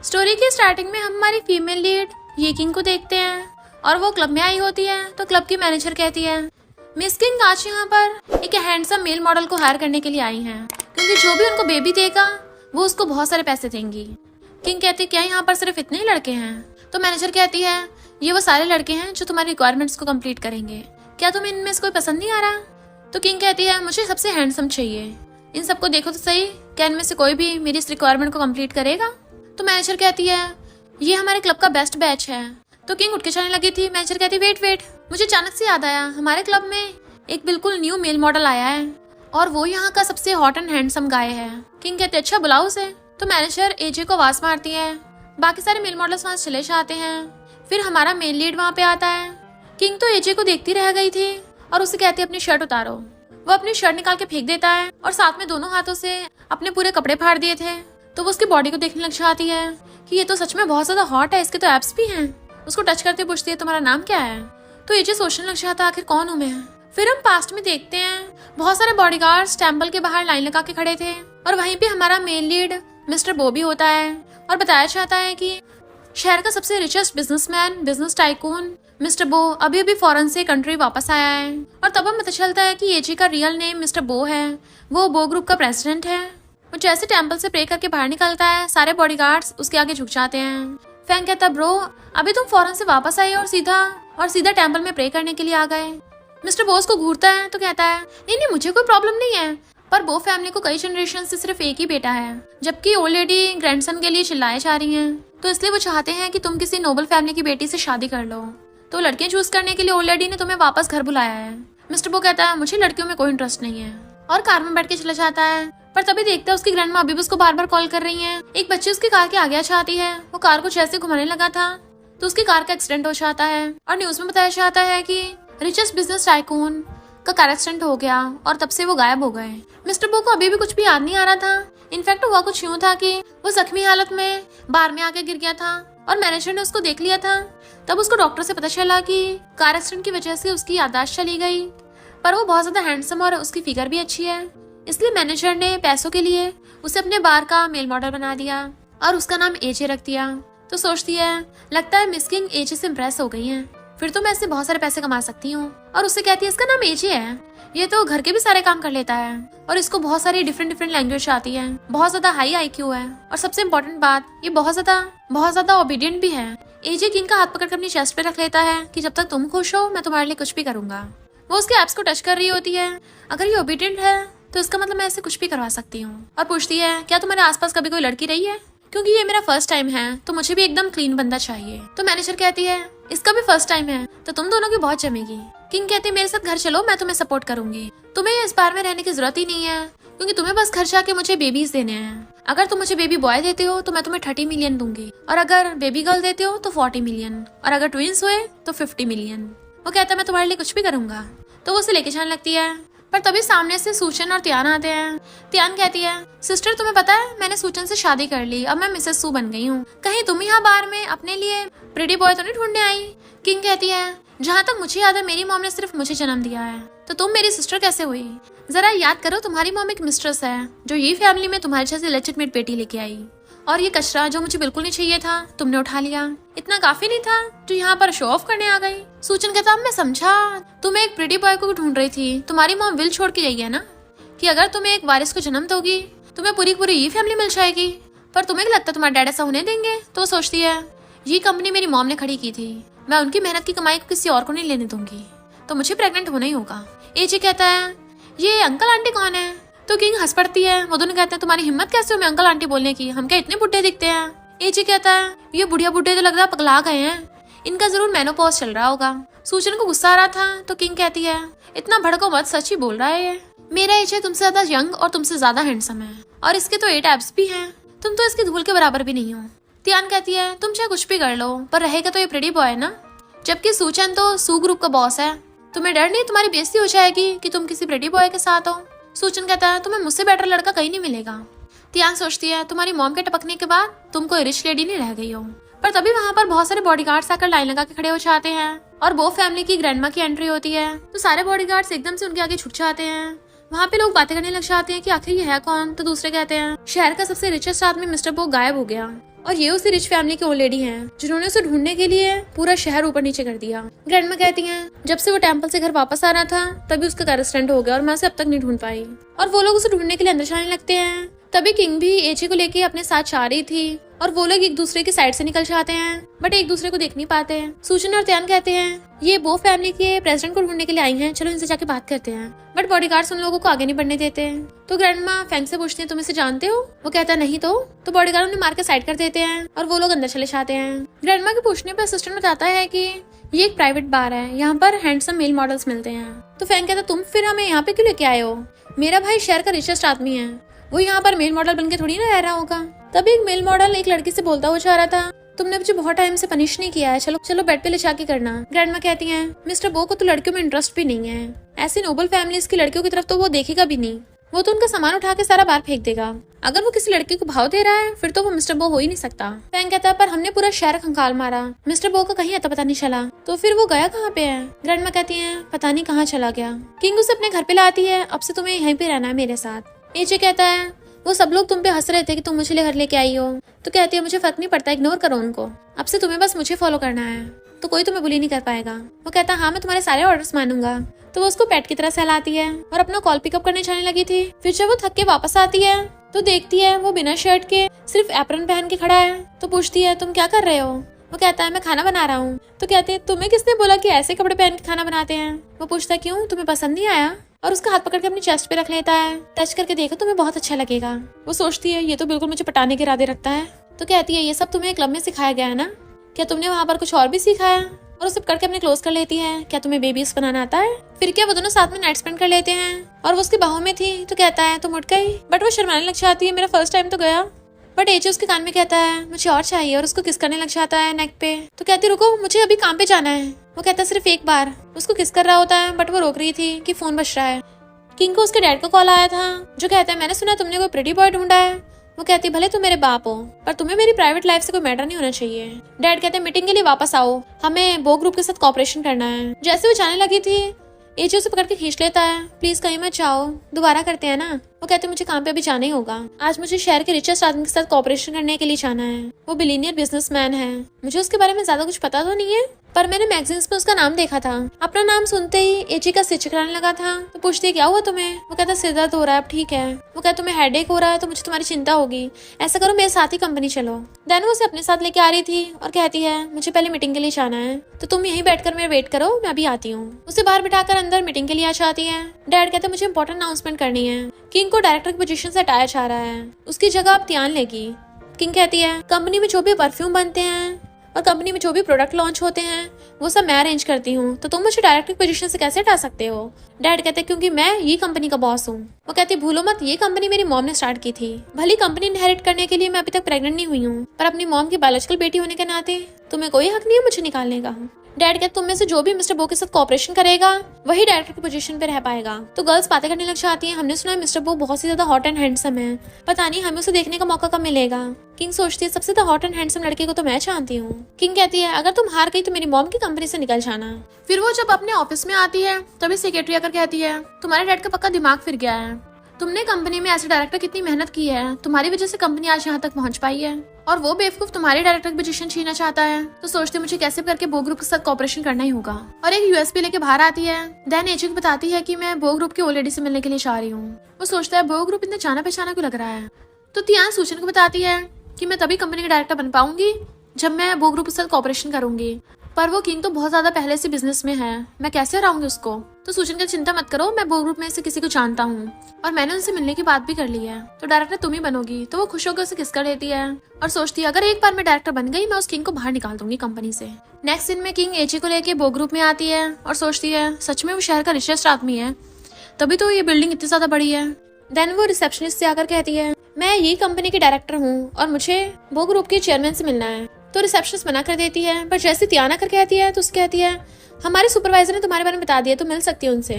Story की starting में हम हमारी फीमेल लीड ये किंग को देखते हैं और वो क्लब में आई होती है तो क्लब की मैनेजर कहती है मिस किंग आज यहाँ पर एक हैंडसम मेल मॉडल को हायर करने के लिए आई हैं क्योंकि जो भी उनको बेबी देगा वो उसको बहुत सारे पैसे देंगी। किंग कहती है क्या यहाँ पर सिर्फ इतने ही लड़के हैं? तो मैनेजर कहती है ये वो सारे लड़के हैं जो तुम्हारी रिक्वायरमेंट्स को कंप्लीट करेंगे, क्या तुम्हें इनमें से कोई पसंद नहीं आ रहा? तो किंग कहती है मुझे सबसे हैंडसम चाहिए, इन सबको देखो तो सही, क्या इनमें से कोई भी मेरी इस रिक्वायरमेंट को कंप्लीट करेगा? तो मैनेजर कहती है ये हमारे क्लब का बेस्ट बैच है। तो किंग उठ के चलने लगी थी। मैनेजर कहती वेट, मुझे अचानक से याद आया हमारे क्लब में एक बिल्कुल न्यू मेल मॉडल आया है और वो यहाँ का सबसे हॉट एंड हैंडसम गाय है। किंग कहते अच्छा बुलाओ उसे। तो मैनेजर एजे को आवाज मारती है, बाकी सारे मेल मॉडल्स वहाँ चले जाते हैं। फिर हमारा मेन लीड वहाँ पे आता है। किंग तो एजे को देखती रह गई थी और उसे कहती है अपनी शर्ट उतारो। वो अपनी शर्ट निकाल के फेंक देता है और साथ में दोनों हाथों से अपने पूरे कपड़े फाड़ दिए थे। तो वो उसकी बॉडी को देखने लग जाती है कि ये तो सच में बहुत ज्यादा हॉट है, इसके तो एब्स भी हैं। उसको टच करते पूछती है तुम्हारा नाम क्या है? तो एजे सोचने लग जाता आखिर कौन हूँ मैं। फिर हम पास्ट में देखते हैं बहुत सारे बॉडीगार्ड्स टेम्पल के बाहर लाइन लगा के खड़े थे और वहीं पे हमारा मेन लीड मिस्टर बो भी होता है और बताया जाता है कि शहर का सबसे richest businessman, business tycoon mister बो अभी फॉरेन से कंट्री वापस आया है। और तब हमें पता चलता है कि एजे का रियल नेम मिस्टर बो है, वो बो ग्रुप का प्रेसिडेंट है। वो जैसे टेम्पल से प्रे करके बाहर निकलता है सारे बॉडीगार्ड्स उसके आगे झुक जाते हैं। फैंग कहता ब्रो अभी तुम फॉरेन से वापस आए और सीधा टेम्पल में प्रे करने के लिए आ गए। मिस्टर बोस को घूरता है तो कहता है नहीं मुझे कोई प्रॉब्लम नहीं है, पर बो फैमिली को कई जनरेशन से सिर्फ एक ही बेटा है जबकि ओल्ड लेडी ग्रैंडसन के लिए चिल्लाए जा रही हैं, तो इसलिए वो चाहते हैं कि तुम किसी नोबल फैमिली की बेटी से शादी कर लो। तो लड़कियां चूज करने के लिए ओल्ड लेडी ने तुम्हें वापस घर बुलाया है। मिस्टर बो कहता है मुझे लड़कियों में कोई इंटरेस्ट नहीं है और कार में बैठ के चला जाता है। पर तभी देखता है उसकी ग्रैंडमा अभी भी उसको बार बार कॉल कर रही है। एक बच्ची उसकी कार के आगे आ जाती है। वो कार को जैसे घुमाने लगा था तो उसकी कार का एक्सीडेंट हो जाता है और न्यूज में बताया जाता है कि रिचेस्ट बिजनेस टाइकून का कार एक्सीडेंट हो गया और तब से वो गायब हो गए। मिस्टर बो को अभी भी कुछ भी याद नहीं आ रहा था। इनफैक्ट हुआ कुछ यूं था कि वो जख्मी हालत में बार में आके गिर गया था और मैनेजर ने उसको देख लिया था। तब उसको डॉक्टर से पता चला कि कार एक्सीडेंट की वजह से उसकी याददाश्त चली गई, पर वो बहुत ज्यादा हैंडसम और उसकी फिगर भी अच्छी है, इसलिए मैनेजर ने पैसों के लिए उसे अपने बार का मेल मॉडल बना दिया और उसका नाम एजे रख दिया। तो सोचती है लगता है मिस किंग एजे से इम्प्रेस हो गई है, फिर तो मैं इससे बहुत सारे पैसे कमा सकती हूँ। और उससे कहती है इसका नाम एजे है, ये तो घर के भी सारे काम कर लेता है और इसको बहुत सारी डिफरेंट लैंग्वेज आती है, बहुत ज्यादा हाई IQ है और सबसे इम्पोर्टेंट बात ये बहुत ज्यादा ओबीडियंट भी है। एजे किंग का हाथ पकड़कर अपनी चेस्ट पे रख लेता है कि जब तक तुम खुश हो मैं तुम्हारे लिए कुछ भी करूंगा। वो उसके एप्स को टच कर रही होती है। अगर ये ओबीडियंट है तो इसका मतलब मैं ऐसे कुछ भी करवा सकती हूँ। और पूछती है क्या तुम्हारे आसपास कभी कोई लड़की रही है? क्योंकि ये मेरा फर्स्ट टाइम है तो मुझे भी एकदम क्लीन बंदा चाहिए। तो मैनेजर कहती है इसका भी फर्स्ट टाइम है तो तुम दोनों की बहुत जमेगी। किंग कहती है मेरे साथ घर चलो, मैं तुम्हें सपोर्ट करूंगी, तुम्हें इस बार में रहने की जरूरत ही नहीं है क्योंकि तुम्हें बस घर जाके मुझे बेबीज देने हैं। अगर तुम मुझे बेबी बॉय देते हो तो मैं तुम्हें 30 मिलियन दूंगी और अगर बेबी गर्ल देते हो तो 40 मिलियन और अगर ट्विंस हुए तो 50 मिलियन। वो कहता है मैं तुम्हारे लिए कुछ भी करूंगा। तो वो उसे लेके जाने लगती है, पर तभी सामने से सूचन और त्यान आते हैं। त्यान कहती है सिस्टर तुम्हें पता है मैंने सूचन से शादी कर ली, अब मैं मिसेस सू बन गई हूँ, कहीं तुम यहाँ बार में अपने लिए प्रिटी बॉय तो नहीं ढूंढने आई? किंग कहती है जहाँ तक मुझे याद है मेरी मॉम ने सिर्फ मुझे जन्म दिया है, तो तुम मेरी सिस्टर कैसे हुई? जरा याद करो तुम्हारी मॉम एक मिस्ट्रेस है जो ये फैमिली में तुम्हारे जैसे लेजिटिमेट बेटी लेके आई, और ये कचरा जो मुझे बिल्कुल नहीं चाहिए था तुमने उठा लिया, इतना काफी नहीं था जो यहाँ पर शो ऑफ करने आ गई। सूचन कहता मैं समझा तुम एक प्रिटी बॉय को ढूंढ रही थी, तुम्हारी मॉम विल छोड़ के गई है ना कि अगर तुम एक वारिस को जन्म दोगी तुम्हें पूरी ये फैमिली मिल जाएगी, पर तुम्हें क्या लगता तुम्हारे डैड ऐसा होने देंगे? तो वो सोचती है ये कंपनी मेरी मॉम ने खड़ी की थी, मैं उनकी मेहनत की कमाई को किसी और को नहीं लेने दूंगी, तो मुझे प्रेग्नेंट होना ही होगा। एजे कहता है ये अंकल आंटी कौन है? तो किंग हंस पड़ती है। वो दोनों कहते हैं तुम्हारी हिम्मत कैसे हो मैं अंकल आंटी बोलने की, हम क्या इतने बुढ़े दिखते हैं? एजे कहता है ये बुढ़िया बुढ़े तो लग रहा पगला गए हैं, इनका जरूर मेनोपॉज चल रहा होगा। सूचन को गुस्सा आ रहा था तो किंग कहती है इतना भड़को मत, सच ही बोल रहा है ये, मेरा एजे तुमसे ज्यादा यंग और तुमसे ज्यादा हैंडसम है और इसके तो 8 एब्स भी हैं, तुम तो इसकी धूल के बराबर भी नहीं हो। त्यान कहती है तुम चाहे कुछ भी कर लो पर रहेगा तो ये प्रिटी बॉय है ना, जबकि सूचन तो सू ग्रुप का बॉस है, तुम्हें डर नहीं तुम्हारी बेइज्जती हो जाएगी कि तुम किसी प्रिटी बॉय के साथ हो? सूचन कहता है तुम्हें मुझसे बेटर लड़का कहीं नहीं मिलेगा। त्यान सोचती है तुम्हारी मॉम के टपकने के बाद तुम कोई रिच लेडी नहीं रह गई हो। पर तभी वहाँ पर बहुत सारे बॉडीगार्ड्स आकर लाइन लगा के खड़े हो जाते हैं और बो फैमिली की ग्रैंडमा की एंट्री होती है, तो सारे बॉडीगार्ड्स एकदम से उनके आगे झुक जाते हैं। वहाँ पे लोग बातें करने लग जाते हैं कि आखिर ये है कौन? तो दूसरे कहते हैं शहर का सबसे रिचेस्ट आदमी मिस्टर बो गायब हो गया और ये उसी रिच फैमिली की ओल्ड लेडी हैं जिन्होंने उसे ढूंढने के लिए पूरा शहर ऊपर नीचे कर दिया। ग्रैंडमा कहती हैं जब से वो टेम्पल से घर वापस आ रहा था तभी उसका कार एक्सीडेंट हो गया और मैं उसे अब तक नहीं ढूंढ पाई। और वो लोग उसे ढूंढने के लिए अंदर जाने लगते हैं। तभी किंग भी एची को लेके अपने साथ जा रही थी और वो लोग एक दूसरे की साइड से निकल जाते हैं बट एक दूसरे को देख नहीं पाते हैं। सूजन और त्यान कहते हैं ये वो फैमिली के प्रेसिडेंट को ढूंढने के लिए आई हैं, चलो इनसे जाके बात करते हैं। बट बॉडीगार्ड्स उन लोगों को आगे नहीं बढ़ने देते हैं। तो ग्रैंडमा फैंग से पूछते हैं तुम इसे जानते हो? वो कहता है नहीं। तो बॉडीगार्ड उन्हें मार के साइड कर देते हैं और वो लोग अंदर चले जाते हैं। ग्रैंडमा के पूछने पर असिस्टेंट बताता है कि ये एक प्राइवेट बार है, यहाँ पर हैंडसम मेल मॉडल्स मिलते हैं। तो फैंग कहता है तुम फिर हमें यहाँ पे क्यों लेके आए हो? मेरा भाई शहर का रिचेस्ट आदमी है, वो यहाँ पर मेल मॉडल बनके थोड़ी ना रह रहा होगा। तभी एक मेल मॉडल एक लड़की से बोलता हुआ जा रहा था तुमने मुझे बहुत टाइम से पनिश नहीं किया है, चलो चलो बेड पे ले जाके करना। ग्रैंडमा कहती हैं मिस्टर बो को तो लड़कियों में इंटरेस्ट भी नहीं है, ऐसी नोबल फैमिलीज की लड़कियों की तरफ तो वो देखेगा भी नहीं, वो तो उनका सामान उठा के सारा बाहर फेंक देगा। अगर वो किसी लड़की को भाव दे रहा है फिर तो वो मिस्टर बो हो ही नहीं सकता। फैंग कहता है पर हमने पूरा शहर खंगाल मारा, मिस्टर बो का कहीं अता पता नहीं चला, तो फिर वो गया कहाँ पे है? ग्रैंडमा कहती है पता नहीं कहाँ चला गया। किंग उसे अपने घर पे लाती है, अब से तुम्हें यहीं पे रहना है मेरे साथ। एजे कहता है वो सब लोग तुम पे हंस रहे थे कि तुम मुझे घर लेके आई हो। तो कहती है मुझे फर्क नहीं पड़ता, इग्नोर करो उनको, अब से तुम्हें बस मुझे फॉलो करना है, तो कोई तुम्हें बुली नहीं कर पाएगा। वो कहता है हाँ मैं तुम्हारे सारे ऑर्डर्स मानूंगा। तो वो उसको पेट की तरह सहलाती है और अपना कॉल पिकअप करने जाने लगी थी। फिर जब वो थक के वापस आती है तो देखती है वो बिना शर्ट के सिर्फ एप्रन पहन के खड़ा है। तो पूछती है तुम क्या कर रहे हो? वो कहता है मैं खाना बना रहा हूँ। तो कहते हैं तुम्हें किसने बोला कि ऐसे कपड़े पहन के खाना बनाते हैं? वो पूछता है क्यों, तुम्हें पसंद नहीं आया? और उसका हाथ पकड़ के अपनी चेस्ट पे रख लेता है, टच करके देखो तुम्हें बहुत अच्छा लगेगा। वो सोचती है ये तो बिल्कुल मुझे पटाने के इरादे रखता है। तो कहती है ये सब तुम्हें क्लब में सिखाया गया है ना, क्या तुमने वहाँ पर कुछ और भी सीखा है? और उसे पकड़ के अपने क्लोज कर लेती है, क्या तुम्हें बेबीज बनाना आता है? फिर क्या वो दोनों साथ में नाइट स्पेंड कर लेते हैं और वो उसकी बाहों में थी। तो कहता है तुम उठ गई, बट वो शर्माने लग जाती है, मेरा फर्स्ट टाइम तो गया। बट एजे उसके कान में कहता है मुझे और चाहिए और उसको किस करने लग जाता है नेक पे। तो कहती रुको मुझे अभी काम पे जाना है। वो कहता है सिर्फ एक बार। उसको किस कर रहा होता है बट वो रोक रही थी कि फोन बज रहा है। किंग को उसके डैड का कॉल आया था जो कहता है मैंने सुना तुमने कोई प्रिटी बॉय ढूंढा है। वो कहती है भले तुम मेरे बाप हो पर तुम्हें मेरी प्राइवेट लाइफ से कोई मैटर नहीं होना चाहिए। डैड कहते हैं मीटिंग के लिए वापस आओ, हमें बो ग्रुप के साथ कॉपरेशन करना है। जैसे वो जाने लगी थी एजे उसे पकड़ के खींच लेता है, प्लीज कहीं मत जाओ, दोबारा करते हैं ना। वो कहते हैं मुझे काम पे अभी जाना ही होगा, आज मुझे शहर के रिचेस्ट आदमी के साथ कॉपरेशन करने के लिए जाना है। वो बिलियनियर बिजनेसमैन है, मुझे उसके बारे में ज्यादा कुछ पता तो नहीं है पर मैंने मैगजीन्स में उसका नाम देखा था। अपना नाम सुनते ही एजे का सिर चकराने लगा था। तो पूछती है क्या हुआ तुम्हें? वो कहता सिर दर्द हो रहा है, अब ठीक है। वो कहता तुम्हें हेडेक हो रहा है तो मुझे तुम्हारी चिंता होगी, ऐसा करो मेरे साथ ही कंपनी चलो। देन वो उसे अपने साथ लेके आ रही थी और कहती है मुझे पहले मीटिंग के लिए जाना है, तो तुम यहीं बैठकर मेरा वेट करो, मैं अभी आती हूँ। उसे बाहर बिठाकर अंदर मीटिंग के लिए आ जाती है। डैड कहते मुझे इंपॉर्टेंट अनाउंसमेंट करनी है, किंग को डायरेक्टर की पोजीशन से हटाया जा रहा है, उसकी जगह अब त्यान लेगी। किंग कहती है कंपनी में जो भी परफ्यूम बनते हैं और कंपनी में जो भी प्रोडक्ट लॉन्च होते हैं वो सब मैं अरेंज करती हूँ, तो तुम मुझे डायरेक्टर की पोजीशन से कैसे हटा सकते हो? डैड कहते हैं क्योंकि मैं ये कंपनी का बॉस हूँ। वो कहती है भूलो मत ये कंपनी मेरी मॉम ने स्टार्ट की थी, भली कंपनी इनहेरिट करने के लिए मैं अभी तक प्रेग्नेंट नहीं हुई हूँ पर अपनी मॉम की बायोलॉजिकल बेटी होने के नाते तुम्हें कोई हक नहीं है मुझे निकालने का। डैड कहते तुम में से जो भी मिस्टर बो के साथ कॉपरेशन करेगा वही डायरेक्टर की पोजीशन पे रह पाएगा। तो गर्ल्स बातें करने लग जाती हैं, हमने सुना है मिस्टर बो बहुत ही ज्यादा हॉट एंड हैंडसम है, पता नहीं हमें उसे देखने का मौका कब मिलेगा। किंग सोचती है सबसे ज्यादा हॉट एंड हैंडसम लड़के को तो मैं जानती हूँ। किंग कहती है अगर तुम हार गई तो मेरी मॉम की कंपनी से निकल जाना। फिर वो जब अपने ऑफिस में आती है तभी सेक्रेटरी आकर कहती है तुम्हारे डैड का पक्का दिमाग फिर गया है, तुमने कंपनी में एज ए डायरेक्टर कितनी मेहनत की है, तुम्हारी वजह से कंपनी आज यहाँ तक पहुँच पाई है और वो बेवकूफ तुम्हारे डायरेक्टर की पोजीशन छीनना चाहता है। तो सोचते मुझे कैसे करके बो ग्रुप के साथ कॉपरेशन करना ही होगा और एक यूएसपी लेके बाहर आती है। देन एजे को बताती है कि मैं बो ग्रुप की ओल्ड लेडी से मिलने के लिए जा रही हूँ। वो सोचता है बो ग्रुप इतना जाना पहचाना क्यों लग रहा है। तो त्यान सूचन को बताती है कि मैं तभी कंपनी का डायरेक्टर बन पाऊंगी जब मैं बो ग्रुप के साथ कॉपरेशन करूंगी, पर वो किंग तो बहुत ज्यादा पहले से बिजनेस में है, मैं कैसे हराऊंगी उसको। तो सूचन की चिंता मत करो, मैं बो ग्रुप में से किसी को जानता हूँ और मैंने उनसे मिलने की बात भी कर ली है, तो डायरेक्टर तुम ही बनोगी। तो वो खुश होकर उसे किस कर लेती है और सोचती है अगर एक बार मैं डायरेक्टर बन गई मैं उस किंग को बाहर निकाल दूंगी कंपनी से। नेक्स्ट सीन में किंग एजे को लेके बो ग्रुप में आती है और सोचती है सच में वो शहर का रिचेस्ट आदमी है, तभी तो ये बिल्डिंग इतनी ज्यादा बड़ी है। देन वो रिसेप्शनिस्ट से आकर कहती है मैं ये कंपनी की डायरेक्टर हूँ और मुझे बो ग्रुप के चेयरमैन से मिलना है। तो रिसेप्शनिस्ट मना कर देती है, पर जैसे त्यान आकर कहती है तो उससे कहती है हमारे सुपरवाइजर ने तुम्हारे बारे में बता दिया, तो मिल सकती है उनसे।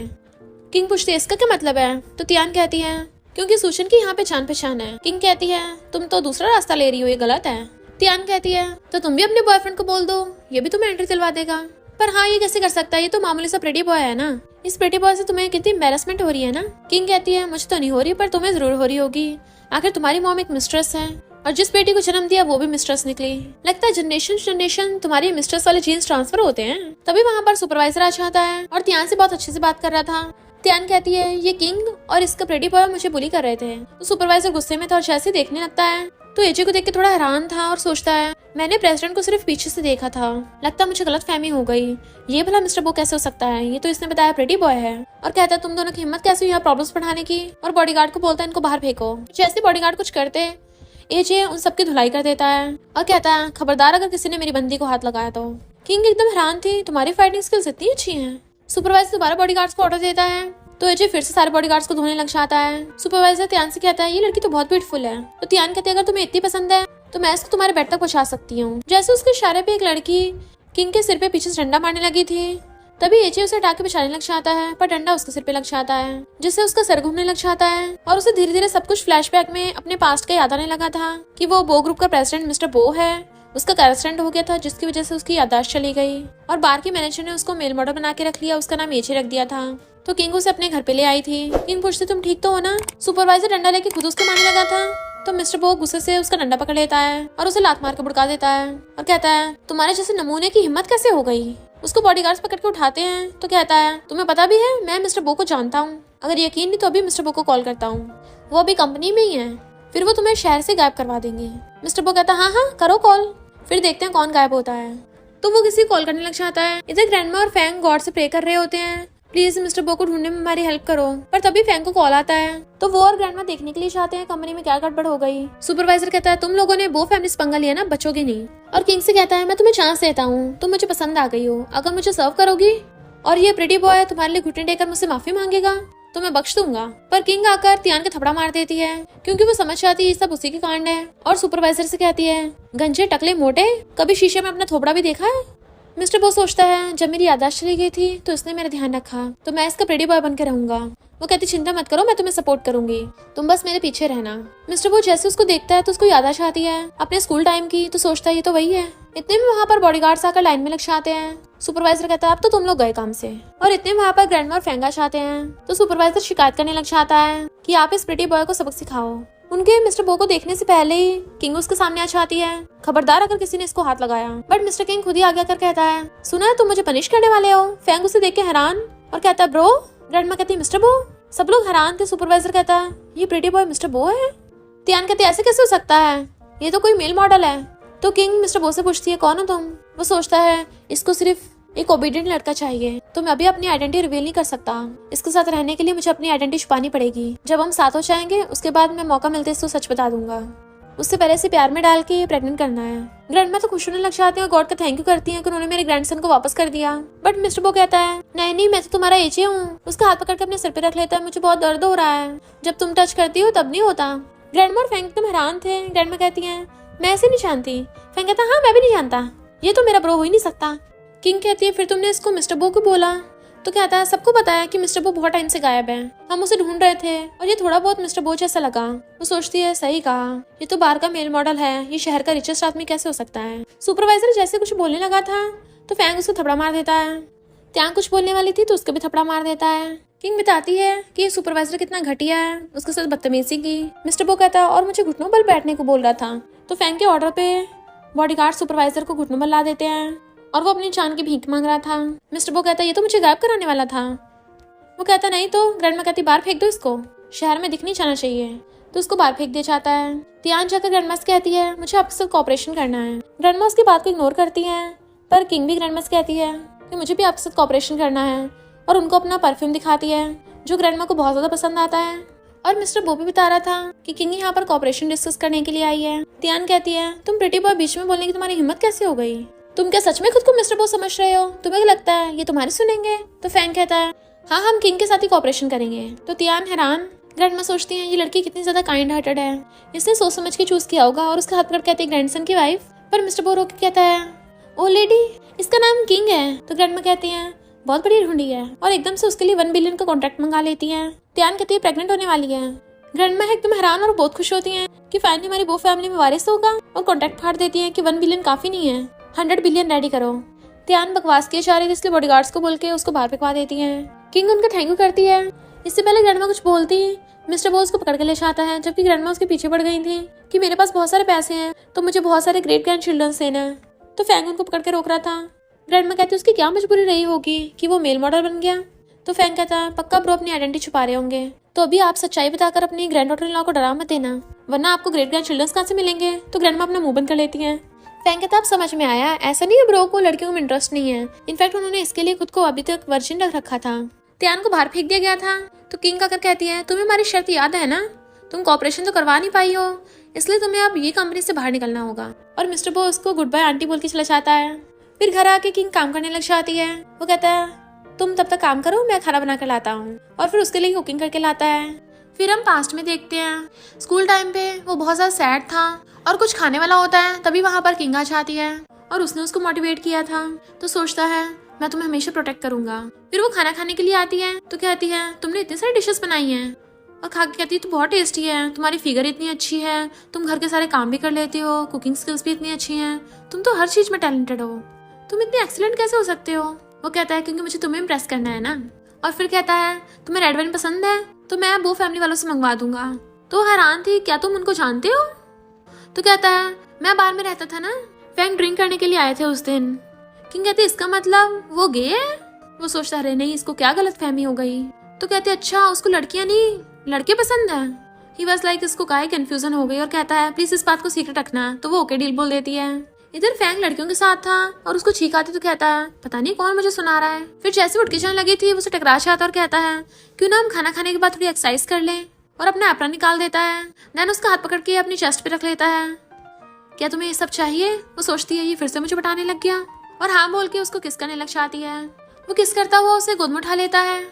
किंग पूछती है इसका क्या मतलब है? तो त्यान कहती है क्योंकि सूचन की यहाँ पे जान पहचान है। किंग कहती है तुम तो दूसरा रास्ता ले रही हो, ये गलत है। त्यान कहती है तो तुम भी अपने बॉयफ्रेंड को बोल दो, ये भी तुम्हें एंट्री दिलवा देगा। पर हाँ ये कैसे कर सकता है, ये तो मामूली सा प्रेटी बॉय है ना, इस प्रेटी बॉय से तुम्हें कितनी एम्बैरेसमेंट हो रही है ना। किंग कहती है मुझे तो नहीं हो रही पर तुम्हें जरूर हो रही होगी, आखिर तुम्हारी मॉम एक मिस्ट्रेस है और जिस बेटी को जन्म दिया वो भी मिस्ट्रेस निकली। लगता है जनरेशन तुम्हारी मिस्ट्रेस वाले जीन्स ट्रांसफर होते हैं। तभी वहाँ पर सुपरवाइजर आ जाता है और त्यान से बहुत अच्छे से बात कर रहा था। त्यान कहती है ये किंग और इसका प्रेटी बॉय मुझे बुली कर रहे थे। तो सुपरवाइजर गुस्से में था और जैसे देखने लगता है तो एजे को देख के थोड़ा हैरान था और सोचता है मैंने प्रेसिडेंट को सिर्फ पीछे से देखा था, लगता मुझे गलतफहमी हो गई। ये भला मिस्टर बो कैसे हो सकता है, ये तो इसने बताया प्रेटी बॉय है। और कहता है तुम दोनों की हिम्मत कैसे हुई यहाँ प्रॉब्लम्स बढ़ाने की। और बॉडीगार्ड को बोलता है इनको बाहर फेंको। जैसे बॉडीगार्ड कुछ करते एजे उन सबकी धुलाई कर देता है और कहता है खबरदार अगर किसी ने मेरी बंदी को हाथ लगाया तो। किंग एकदम हैरान थी, तुम्हारी फाइटिंग स्किल्स इतनी अच्छी हैं। सुपरवाइजर दोबारा बॉडीगार्ड्स को ऑर्डर देता है तो एजे फिर से सारे बॉडीगार्ड्स को धोने लग जाता है। सुपरवाइजर त्यान से कहता है ये लड़की तो बहुत ब्यूटीफुल है। तो त्यान कहते हैं अगर तुम्हें इतनी पसंद है तो मैं इसको तुम्हारे बेड तक पहुंचा सकती हूँ। जैसे उसके इशारे पे एक लड़की किंग के सिर पे पीछे से डंडा मारने लगी थी तभी एजे उसे हटा के बचाने लग जाता है, पर डंडा उसके सिर पे लग जाता है जिससे उसका सर घूमने लग जाता है और उसे धीरे धीरे सब कुछ फ्लैशबैक में अपने पास्ट का याद आने लगा था कि वो बो ग्रुप का प्रेसिडेंट मिस्टर बो है। उसका कार एक्सीडेंट हो गया था जिसकी वजह से उसकी याददाश्त चली गई और बार के मैनेजर ने उसको मेल मॉडल बना के रख लिया, उसका नाम एजे रख दिया था। तो किंग उसे अपने घर पे ले आई थी। किंग पूछते तुम ठीक तो हो ना। सुपरवाइजर डंडा लेके खुद उसको मारने लगा था तो मिस्टर बो गुस्से से उसका डंडा पकड़ लेता है और उसे लात मार के बुड़का देता है और कहता है तुम्हारे जैसे नमूने की हिम्मत कैसे हो गई। उसको बॉडीगार्ड्स पकड़ के उठाते हैं तो कहता है तुम्हें पता भी है मैं मिस्टर बो को जानता हूँ, अगर यकीन नहीं तो अभी मिस्टर बो को कॉल करता हूँ, वो अभी कंपनी में ही है, फिर वो तुम्हें शहर से गायब करवा देंगे। मिस्टर बो कहता है हाँ करो कॉल, फिर देखते हैं कौन गायब होता है। तो वो किसी कॉल करने लग जाता है। इधर ग्रैंडमा और फैंग गॉड से प्रे कर रहे होते हैं प्लीज मिस्टर बो को ढूंढने में हमारी हेल्प करो, पर तभी फैंग को कॉल आता है तो वो और ग्रैंडमा देखने के लिए चाहते हैं कंपनी में क्या गड़बड़ हो गई। सुपरवाइजर कहता है तुम लोगों ने बो फैमिली से पंगा लिया ना, बचोगे नहीं। और किंग से कहता है मैं तुम्हें चांस देता हूँ, तुम मुझे पसंद आ गई हो, अगर मुझे सर्व करोगी और ये प्रिटी बॉय तुम्हारे लिए घुटने टेकर मुझसे माफी मांगेगा तो मैं बख्श दूंगा। पर किंग आकर त्यान का थपड़ा मार देती है क्योंकि वो समझ जाती है ये सब उसी के कांड है और सुपरवाइजर से कहती है गंजे टकले मोटे, कभी शीशे में अपना थोपड़ा भी देखा है। मिस्टर बो सोचता है जब मेरी याददाश्त चली गई थी तो इसने मेरा ध्यान रखा तो मैं इसका प्रेटी बॉय बनकर रहूंगा। वो कहती चिंता मत करो मैं तुम्हें सपोर्ट करूंगी, तुम बस मेरे पीछे रहना। मिस्टर बो जैसे उसको देखता है तो उसको याददाश्त आती है अपने स्कूल टाइम की तो सोचता है ये तो वही है। इतने में वहाँ पर बॉडीगार्ड्स आकर लाइन में लग जाते हैं। सुपरवाइजर कहता है अब तो तुम लोग गए काम से और इतने वहाँ पर ग्रैंडमा और फैंगा चाहते हैं तो सुपरवाइजर शिकायत करने लग जाता है कि आप इस प्रिटी बॉय को सबक सिखाओ। उनके मिस्टर बो को देखने से पहले ही किंग उसके सामने आ जाती है, खबरदार अगर किसी ने इसको हाथ लगाया। बट मिस्टर किंग खुद ही आगे आकर कहता है सुना है तुम मुझे पनिश करने वाले हो। फैंग उसे देख के हैरान और कहता है ब्रो। ग्रैंडमा कहती है मिस्टर बो। सब लोग हैरान थे। सुपरवाइजर कहता है ये प्रिटी बॉय मिस्टर बो है। त्यान कहते ऐसे कैसे हो सकता है, ये तो कोई मेल मॉडल है। तो किंग मिस्टर बो से पूछती है कौन हो तुम। वो सोचता है इसको सिर्फ एक ओबीडियंट लड़का चाहिए तो मैं अभी अपनी आइडेंटिटी रिवील नहीं कर सकता, इसके साथ रहने के लिए मुझे अपनी आइडेंटिटी छुपानी पड़ेगी। जब हम साथ हो जाएंगे उसके बाद मैं मौका मिलते इसको सच बता दूंगा। उससे पहले से प्यार में डाल के ये प्रेग्नेंट करना है। ग्रैंडमा तो खुश होने लग जाते हैं और गॉड का थैंक यू करती हैं कि उन्होंने मेरे ग्रैंडसन को वापस कर दिया। बट मिस्टर बो कहता है नहीं मैं तो तुम्हारा एजे हूँ। उसका हाथ पकड़ के अपने सिर पे रख लेता है, मुझे बहुत दर्द हो रहा है, जब तुम टच करती हो तब नहीं होता। ग्रैंडमा और फैंग तुम हैरान थे। ग्रैंडमा कहती है मैं ऐसे नहीं जानती। फैंग कहता हाँ मैं भी नहीं जानता, ये तो मेरा ब्रो हो ही नहीं सकता। किंग कहती है फिर तुमने इसको मिस्टर बो को बोला। तो कहता है सबको पता है कि मिस्टर बो बहुत टाइम से गायब है, हम उसे ढूंढ रहे थे और ये थोड़ा बहुत मिस्टर बो जैसा लगा। वो सोचती है सही कहा, ये तो बाहर का मेल मॉडल है, ये शहर का रिचेस्ट आदमी कैसे हो सकता है। सुपरवाइजर जैसे कुछ बोलने लगा था तो फैंग उसको थपड़ा मार देता है। त्यान कुछ बोलने वाली थी तो उसको भी थपड़ा मार देता है। किंग बताती है कि ये सुपरवाइजर कितना घटिया है, उसके साथ बदतमीजी की। मिस्टर बो कहता है और मुझे घुटनों पर बैठने को बोल रहा था। तो फैंग के ऑर्डर पे बॉडीगार्ड सुपरवाइजर को घुटनों पर ला देते हैं और वो अपनी जान की भीख मांग रहा था। मिस्टर बो कहता है ये तो मुझे गायब कराने वाला था। वो कहता नहीं तो। ग्रैंडमा कहती बाहर फेंक दो इसको, शहर में दिख नहीं जाना चाहिए। तो उसको बाहर फेंक दिया जाता है। त्यान जाकर ग्रैंडमा से कहती है मुझे आपके साथ कॉपरेशन करना है। ग्रैंडमा उसकी बात को इग्नोर करती है पर किंग भी ग्रैंडमा से कहती है कि मुझे भी आपके साथ कॉपरेशन करना है और उनको अपना परफ्यूम दिखाती है जो ग्रैंडमा को बहुत ज्यादा पसंद आता है। और मिस्टर बो भी बता रहा था कि किंग यहाँ पर कॉपरेशन डिस्कस करने के लिए आई है। त्यान कहती है तुम प्रिटी बॉय बीच में बोलने की तुम्हारी हिम्मत कैसे हो गई, तुम क्या सच में खुद को मिस्टर बो समझ रहे हो, तुम्हें क्या लगता है ये तुम्हारी सुनेंगे। तो फैंग कहता है हाँ हम किंग के साथ ही कॉपरेशन करेंगे। तो त्यान हैरान। ग्रैंडमा सोचती है ये लड़की कितनी ज्यादा काइंड हार्टेड है, इसने सोच समझ के चूज किया होगा और उसका हाथ पकड़ कहती है ग्रैंडसन की वाइफ। पर मिस्टर बो रोक के कहता है ओ लेडी इसका नाम किंग है। तो ग्रैंडमा कहती है बहुत बड़ी ढूंढी है और एकदम से उसके लिए 1 बिलियन का कॉन्ट्रैक्ट मंगा लेती है। त्यान कहती है प्रेग्नेंट होने वाली है। ग्रैंडमा एकदम हैरान और बहुत खुश होती है कि फाइनली हमारी बो फैमिली में वारिस होगा और कॉन्ट्रैक्ट फाड़ देती है कि 1 बिलियन काफी नहीं है, 100 बिलियन रेडी करो। त्यान बकवास किए जा रही थी इसलिए बॉडीगार्ड्स को बोल के उसको बाहर फेंकवा देती है। किंग उनका थैंक यू करती है। इससे पहले ग्रैंडमा कुछ बोलती मिस्टर बो उसको पकड़ के ले आता है, जबकि ग्रैंडमा उसके पीछे पड़ गई थी कि मेरे पास बहुत सारे पैसे हैं तो मुझे बहुत सारे ग्रेट ग्रैंड चिल्ड्रंस देना है। तो फैंग उनको पकड़ के रोक रहा था। ग्रैंडमा कहती है उसकी क्या मजबूरी रही होगी कि वो मेल मॉडल बन गया। तो फैंग कहता है पक्का ब्रो अपनी आइडेंटिटी छुपा रहे होंगे, तो अभी आप सच्चाई बताकर अपनी ग्रैंड डॉटर इन लॉ को डरा मत देना, वरना आपको ग्रेट ग्रैंड चिल्ड्रंस कहाँ से मिलेंगे। तो ग्रैंडमा अपना मुंह बंद कर लेती है। फैंग कहता अब समझ में आया, ऐसा नहीं है ब्रो को लड़कियों में इंटरेस्ट नहीं है, इनफैक्ट उन्होंने इसके लिए खुद को अभी तक वर्जिन रख रखा था। त्यान को बाहर फेंक दिया गया था। तो किंग आकर कहती है तुम्हें हमारी शर्त याद है ना, तुम कॉपरेशन तो करवा नहीं पाई हो, इसलिए तुम्हें अब ये कंपनी से बाहर निकलना होगा। और मिस्टर बो उसको गुड बाय आंटी बोल के चला जाता है। फिर घर आके किंग काम करने लग जाती है। वो कहता है तुम तब तक काम करो, मैं खाना बना कर लाता हूँ, और फिर उसके लिए कुकिंग करके लाता है। फिर हम पास्ट में देखते हैं, स्कूल टाइम पे वो बहुत ज्यादा सैड था और कुछ खाने वाला होता है, तभी वहां पर किंग आ जाती है और उसने उसको मोटिवेट किया था। तो सोचता है मैं तुम्हें हमेशा प्रोटेक्ट करूंगा। फिर वो खाना खाने के लिए आती है तो कहती है तुमने इतनी सारी डिशेस बनाई हैं, और खा के कहती है तो बहुत टेस्टी है, तुम्हारी फिगर इतनी अच्छी है, तुम घर के सारे काम भी कर लेती हो, कुकिंग स्किल्स भी इतनी अच्छी हैं, तुम तो हर चीज में टैलेंटेड हो, तुम इतने एक्सीलेंट कैसे हो सकते हो। वो कहता है क्योंकि मुझे तुम्हें इम्प्रेस करना है ना। और फिर कहता है तुम्हें रेड वाइन पसंद है तो मैं वो फैमिली वालों से मंगवा दूंगा। तो हैरान थी क्या तुम उनको जानते हो। तो कहता है मैं बार में रहता था ना, फैंग ड्रिंक करने के लिए आए थे उस दिन। किंग कहते इसका मतलब वो गे है। वो सोचता है नहीं इसको क्या गलत फहमी हो गई। तो कहते अच्छा उसको लड़कियां नहीं लड़के पसंद है। ही वाज लाइक इसको काहे कंफ्यूजन हो गई और कहता है प्लीज इस बात को सीक्रेट रखना। तो वो ओके डील बोल देती है। इधर फैंग लड़कियों के साथ था और उसको छींक आती तो कहता है पता नहीं कौन मुझे सुना रहा है। फिर जैसे उठ के जाने लगी थी उसे टकरा जाता और कहता है क्यों ना हम खाना खाने के बाद थोड़ी एक्सरसाइज कर लें, और अपना एप्रन निकाल देता है। देन उसका हाथ पकड़ के अपनी चेस्ट पे रख लेता है। क्या तुम्हें ये सब चाहिए। वो सोचती है ये फिर से मुझे बताने लग गया, और हाँ बोल के उसको किस करने लग जाती है। वो किस करता हुआ उसे गोद में उठा लेता है।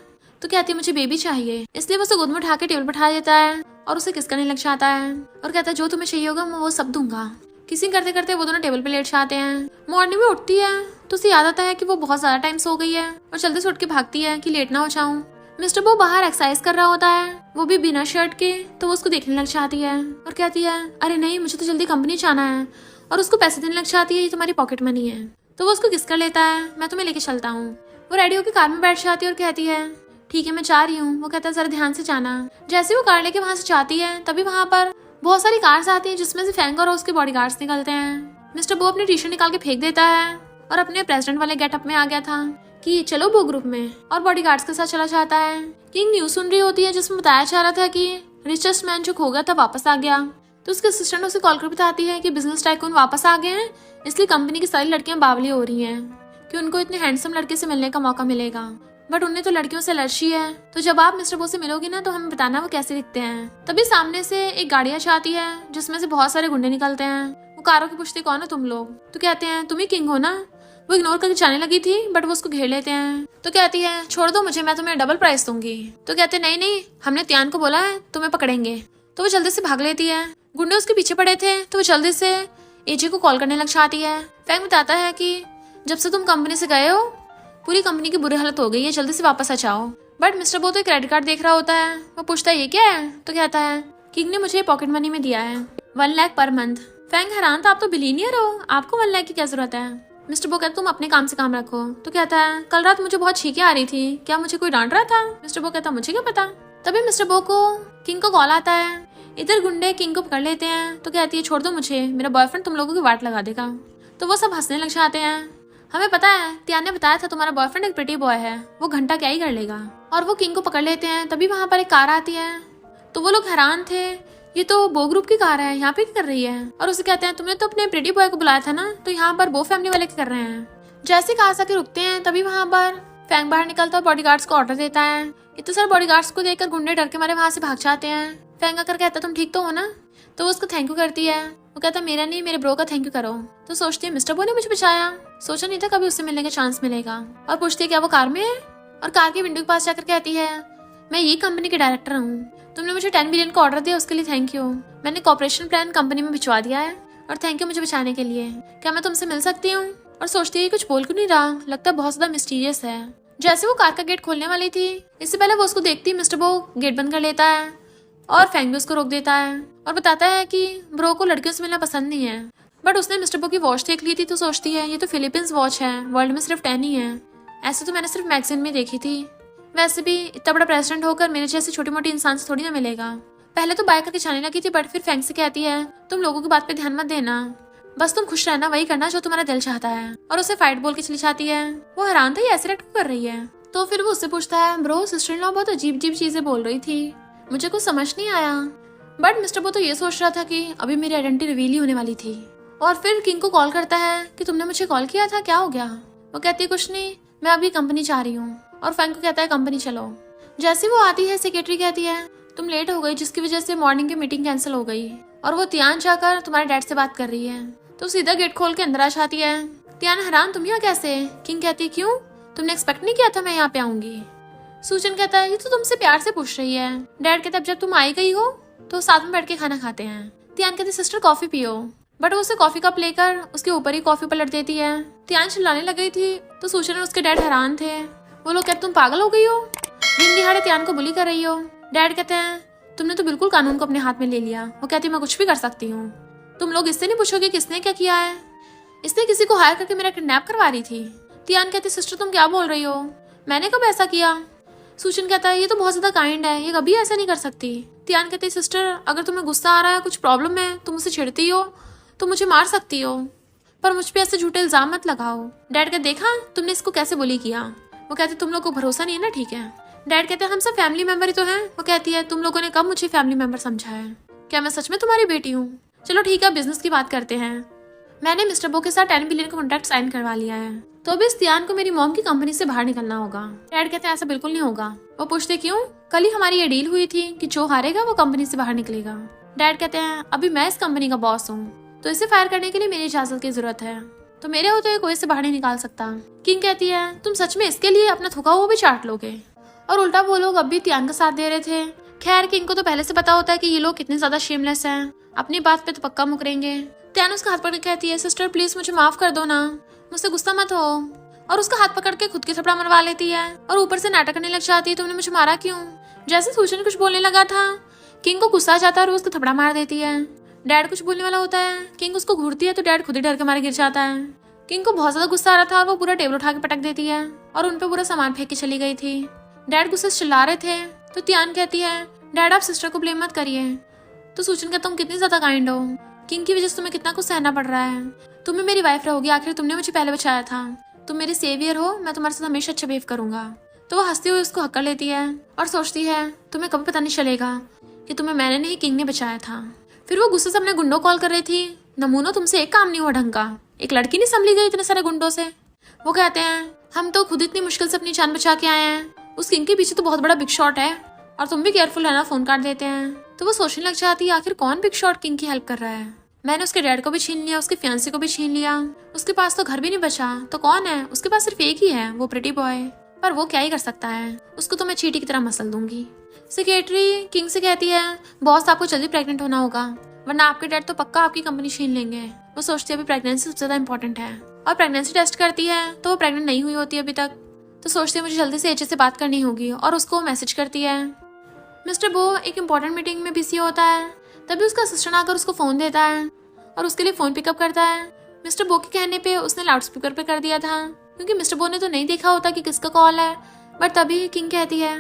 तो कहती है मुझे बेबी चाहिए, इसलिए वो उसे गोद में उठा के टेबल पर उठा देता है और उसे किस करने लग जाता है और कहता है जो तुम्हें चाहिए होगा मैं वो सब दूंगा। किसिंग करते करते वो दोनों टेबल पे लेट जाते हैं। मॉर्निंग में उठती है तो उसे याद आता है कि वो बहुत ज्यादा टाइम सो गई है और जल्दी से उठ के भागती है कि लेट ना हो जाऊं। मिस्टर बो बाहर एक्सरसाइज कर रहा होता है, वो भी बिना शर्ट के। तो वो उसको देखने लग जाती है और कहती है अरे नहीं मुझे तो जल्दी कंपनी जाना है, और उसको पैसे देने लग जाती है ये तुम्हारी पॉकेट मनी है। तो वो उसको किस कर लेता है मैं तुम्हें लेके चलता हूँ। वो रेडी होकर कार में बैठ जाती है और कहती है ठीक है मैं जा रही हूँ। वो कहता है जरा ध्यान से जाना। जैसे वो कार लेके वहां से जाती है तभी वहां पर बहुत सारी कार्स आती हैं जिसमें से फैंग और उसके बॉडीगार्ड्स निकलते हैं। मिस्टर बो अपनी टी शर्ट निकाल के फेंक देता है और अपने प्रेसिडेंट वाले गेटअप में आ गया था कि चलो बो ग्रुप में, और बॉडीगार्ड्स के साथ चला जाता है। किंग न्यूज सुन रही होती है जिसमें बताया जा रहा था कि रिचेस्ट मैन जो खो गया था वापस आ गया। तो उसके असिस्टेंट उसे कॉल कर बताती है कि बिजनेस टाइकून वापस आ गए हैं, इसलिए कंपनी की सारी लड़कियां बावली हो रही हैं कि उनको इतने हैंडसम लड़के से मिलने का मौका मिलेगा, बट उन्हें तो लड़कियों से एलर्जी है। तो जब आप मिस्टर बो से मिलोगी ना तो हमें बताना वो कैसे दिखते हैं। तभी सामने से एक गाड़ी आती है जिसमें से बहुत सारे गुंडे निकलते हैं। वो कारों की पूछते कौन हो तुम लोग। तो कहते हैं तुम ही किंग हो ना। वो इग्नोर करके जाने लगी थी बट वो उसको घेर लेते हैं। तो कहती है छोड़ दो मुझे, मैं तुम्हें डबल प्राइस दूंगी। तो कहते नहीं नहीं हमने त्यान को बोला है तुम्हें पकड़ेंगे। तो वो जल्दी से भाग लेती है। गुंडे उसके पीछे पड़े थे तो वो जल्दी से एजे को कॉल करने लग जाती है। फैंग बताता है कि जब से तुम कंपनी से गए हो पूरी कंपनी की बुरी हालत हो गई है, जल्दी से वापस आ जाओ। बट मिस्टर बो तो एक क्रेडिट कार्ड देख रहा होता है। वो पूछता है ये क्या है। तो कहता है किंग ने मुझे पॉकेट मनी में दिया है 1 लाख पर मंथ। फैंग हैरान था आप तो बिलीनियर हो, आपको 1 लाख की क्या जरूरत है। मिस्टर बो कहता तुम अपने काम से काम रखो। तो कहता है कल रात मुझे बहुत छींकें आ रही थी, क्या मुझे कोई डांट रहा था। मिस्टर बो कहता मुझे क्या पता। तभी मिस्टर बो को किंग को कॉल आता है। इधर गुंडे किंग को पकड़ लेते हैं। तो कहती है छोड़ दो मुझे, मेरा बॉयफ्रेंड तुम लोगों की वाट लगा देगा। तो वो सब हंसने लग जाते हैं। हमें पता है त्यान ने बताया था तुम्हारा बॉयफ्रेंड एक प्रिटी बॉय है, वो घंटा क्या ही कर लेगा। और वो किंग को पकड़ लेते हैं। तभी वहां पर एक कार आती है। तो वो लोग हैरान थे ये तो बो ग्रुप की कार है, यहाँ पे क्या कर रही है। और उसे कहते हैं तुमने तो अपने प्रिटी बॉय को बुलाया था ना, तो यहाँ पर बो फैमिली वाले क्या कर रहे हैं। जैसे कार आके रुकते हैं तभी वहां पर फैंग बाहर निकलता और बॉडीगार्ड्स को ऑर्डर देता है। इतने सारे बॉडीगार्ड्स को देखकर गुंडे डर के मारे वहां से भाग जाते हैं। फैंग आकर कहता तुम ठीक तो हो ना। तो वो उसको थैंक यू करती है। वो कहता मेरा नहीं मेरे ब्रो का थैंक यू करो। तो सोचती है मिस्टर बो ने मुझे बचाया, सोचा नहीं था कभी उससे मिलने का चांस मिलेगा। और पूछती है क्या वो कार में है। और कार के विंडो के पास जाकर कहती है मैं ये कंपनी के डायरेक्टर हूँ, तुमने मुझे 10 बिलियन का ऑर्डर दिया उसके लिए थैंक यू। मैंने कॉर्पोरेशन प्लान कंपनी में भिजवा दिया है और थैंक यू मुझे बचाने के लिए। क्या मैं तुमसे मिल सकती हूँ। और सोचती है कुछ बोल क्यों नहीं रहा, लगता है बहुत ज्यादा मिस्टीरियस है। जैसे वो कार का गेट खोलने वाली थी इससे पहले वो उसको देखती मिस्टर बो गेट बंद कर लेता है और फैंग भी उसको रोक देता है और बताता है कि ब्रो को लड़कियों से मिलना पसंद नहीं है। बट उसने मिस्टर बो की वॉच देख ली थी तो सोचती है ये तो फिलीपींस वॉच है, वर्ल्ड में सिर्फ 10 ही है। ऐसे तो मैंने सिर्फ मैगजीन में देखी थी। वैसे भी इतना बड़ा प्रेसिडेंट होकर मेरे जैसे छोटी मोटी इंसान से थोड़ी ना मिलेगा। पहले तो बाय करके जाने लगी थी, बट फिर फैंग से कहती है तुम लोगों की बात पे ध्यान मत देना, बस तुम खुश रहना, वही करना जो तुम्हारा दिल चाहता है। और उसे फाइट बोल के चली जाती है। वो हैरान था ये ऐसे एक्ट कर रही है। तो फिर वो उससे पूछता है ब्रो सिस्टर इन लॉ बहुत अजीब अजीब चीजें बोल रही थी, मुझे कुछ समझ नहीं आया। बट मिस्टर बो तो ये सोच रहा था कि अभी मेरी आइडेंटिटी रिवील ही होने वाली थी। और फिर किंग को कॉल करता है कि तुमने मुझे कॉल किया था, क्या हो गया। वो कहती है कुछ नहीं, मैं अभी कंपनी जा रही हूँ। और फैंग को कहता है कंपनी चलो। जैसे वो आती है सेक्रेटरी कहती है तुम लेट हो गई, जिसकी वजह से मॉर्निंग की मीटिंग कैंसिल हो गई और वो तियान जाकर तुम्हारे डैड से बात कर रही है। तो सीधा गेट खोल के अंदर आ जाती है। तियान हैरान तुम यहाँ कैसे। किंग कहती है क्यों, तुमने एक्सपेक्ट नहीं किया था मैं यहाँ पे आऊंगी। सूजन कहता है ये तो तुमसे प्यार से पूछ रही है। डैड कहता है जब तुम आई गई हो तो साथ में बैठ के खाना खाते हैं। तियान कहती सिस्टर कॉफी पियो, बट वो उसे कॉफी कप लेकर उसके ऊपर ही कॉफी पलट देती है। तियान चिल्लाने लग गई थी तो सूजन और उसके डैड हैरान थे। वो लोग कहते तुम पागल हो गई हो, दिन दिहाड़े तियान को बुली कर रही हो। डैड कहते हैं तुमने तो बिल्कुल कानून को अपने हाथ में ले लिया। वो कहती है मैं कुछ भी कर सकती हूँ, तुम लोग इससे नहीं पूछोगे किसने क्या किया है। इसने किसी को हायर करके मेरा किडनैप करवा रही थी। तियान कहती सिस्टर तुम क्या बोल रही हो, मैंने कब ऐसा किया। सूजन कहता है ये तो बहुत ज्यादा काइंड है, ये कभी ऐसा नहीं कर सकती। तियान कहती है सिस्टर अगर तुम्हें गुस्सा आ रहा है, कुछ प्रॉब्लम है, तुम मुझसे छिड़ती हो तो मुझे मार सकती हो, पर मुझ पे ऐसे झूठे इल्जाम मत लगाओ। डैड कहते देखा तुमने इसको कैसे बुली किया। वो कहते तुम लोग को भरोसा नहीं है ना, ठीक है। डैड कहते हैं हम सब फैमिली मेंबर ही तो हैं। वो कहती है तुम लोगों ने कब मुझे फैमिली मेंबर समझा है, क्या मैं सच में तुम्हारी बेटी हूँ। चलो ठीक है बिजनेस की बात करते हैं। मैंने मिस्टर बो के साथ 10 बिलियन का कॉन्ट्रैक्ट साइन करवा लिया है, तो अभी इस तियान को मेरी मॉम की कंपनी से बाहर निकलना होगा। डैड कहते हैं ऐसा बिल्कुल नहीं होगा। वो पूछते क्यों, कल ही हमारी ये डील हुई थी कि जो हारेगा वो कंपनी से बाहर निकलेगा। डैड कहते हैं अभी मैं इस कंपनी का बॉस हूँ, तो इसे फायर करने के लिए मेरी इजाजत की जरूरत है, तो मेरे होते हुए कोई इसे बाहर नहीं निकाल सकता। किंग कहती है तुम सच में इसके लिए अपना थुका हुआ भी चाट लोगे। और उल्टा वो लोग अब भी तियान का साथ दे रहे थे। खैर किंग को तो पहले से पता होता है कि ये लोग कितने ज्यादा शेमलेस हैं, अपनी बात पे तो पक्का मुकरेंगे। तियान उसका हाथ पकड़ के कहती है सिस्टर प्लीज मुझे माफ कर दो ना, मुझसे गुस्सा मत हो। और उसका हाथ पकड़ के खुद की थपड़ा मरवा लेती है और ऊपर से नाटक करने लग जाती है तुमने मुझे मारा क्यों। जैसे सूजन कुछ बोलने लगा था किंग को गुस्सा आ जाता है और उसको थपड़ा मार देती है। डैड कुछ बोलने वाला होता है, किंग उसको घूरती है तो डैड खुद ही डर के मारे गिर जाता है। किंग को बहुत ज्यादा गुस्सा आ रहा था और वो पूरा टेबल उठा के पटक देती है और उनपे पूरा सामान फेंक के चली गई थी। डैड गुस्से से चिल्ला रहे थे तो तियान कहती है डैड आप सिस्टर को ब्लेम मत करिए। तो सूजन कहता तुम कितनी ज्यादा काइंड हो, किंग की वजह से तुम्हें कितना कुछ सहना पड़ रहा है, तुम भी मेरी वाइफ रहोगी, आखिर तुमने मुझे पहले बचाया था, तुम मेरे सेवियर हो, मैं तुम्हारे साथ हमेशा अच्छा बिहेव करूंगा। तो वो हंसती हुई उसको हक्कर लेती है और सोचती है तुम्हें कभी पता नहीं चलेगा कि तुम्हें मैंने नहीं किंग ने बचाया था। फिर वो गुस्से से अपने गुंडों कॉल कर रही थी, नमूनो तुमसे एक काम नहीं हुआ ढंग का, एक लड़की नहीं संभली गई इतने सारे गुंडों से। वो कहते हैं हम तो खुद इतनी मुश्किल से अपनी जान बचा के आए हैं, उस किंग के पीछे तो बहुत बड़ा बिग शॉट है और तुम भी केयरफुल रहना, फोन काट देते हैं। तो वो सोचने लग जाती है आखिर कौन बिग शॉट किंग की हेल्प कर रहा है। मैंने उसके डैड को भी छीन लिया, उसके फियांसी को भी छीन लिया, उसके पास तो घर भी नहीं बचा, तो कौन है, उसके पास सिर्फ एक ही है, वो प्रिटी बॉय, पर वो क्या ही कर सकता है, उसको तो मैं चींटी की तरह मसल दूंगी। सेक्रेटरी किंग से कहती है बॉस आपको जल्दी प्रेग्नेंट होना होगा, वरना आपके डैड तो पक्का आपकी कंपनी छीन लेंगे। वो सोचती है अभी प्रेगनेंसी सबसे ज्यादा इंपॉर्टेंट है और प्रेगनेंसी टेस्ट करती है तो वो प्रेग्नेंट नहीं हुई होती अभी तक। तो सोचती है मुझे जल्दी से एचएस से बात करनी होगी और उसको मैसेज करती है। मिस्टर बो एक इम्पोर्टेंट मीटिंग में बिजी होता है, तभी उसका असिस्टेंट आकर उसको फोन देता है और उसके लिए फोन पिकअप करता है। मिस्टर बो के कहने पे उसने लाउड स्पीकर पे कर दिया था क्योंकि मिस्टर बो ने तो नहीं देखा होता कि किसका कॉल है। बट तभी किंग कहती है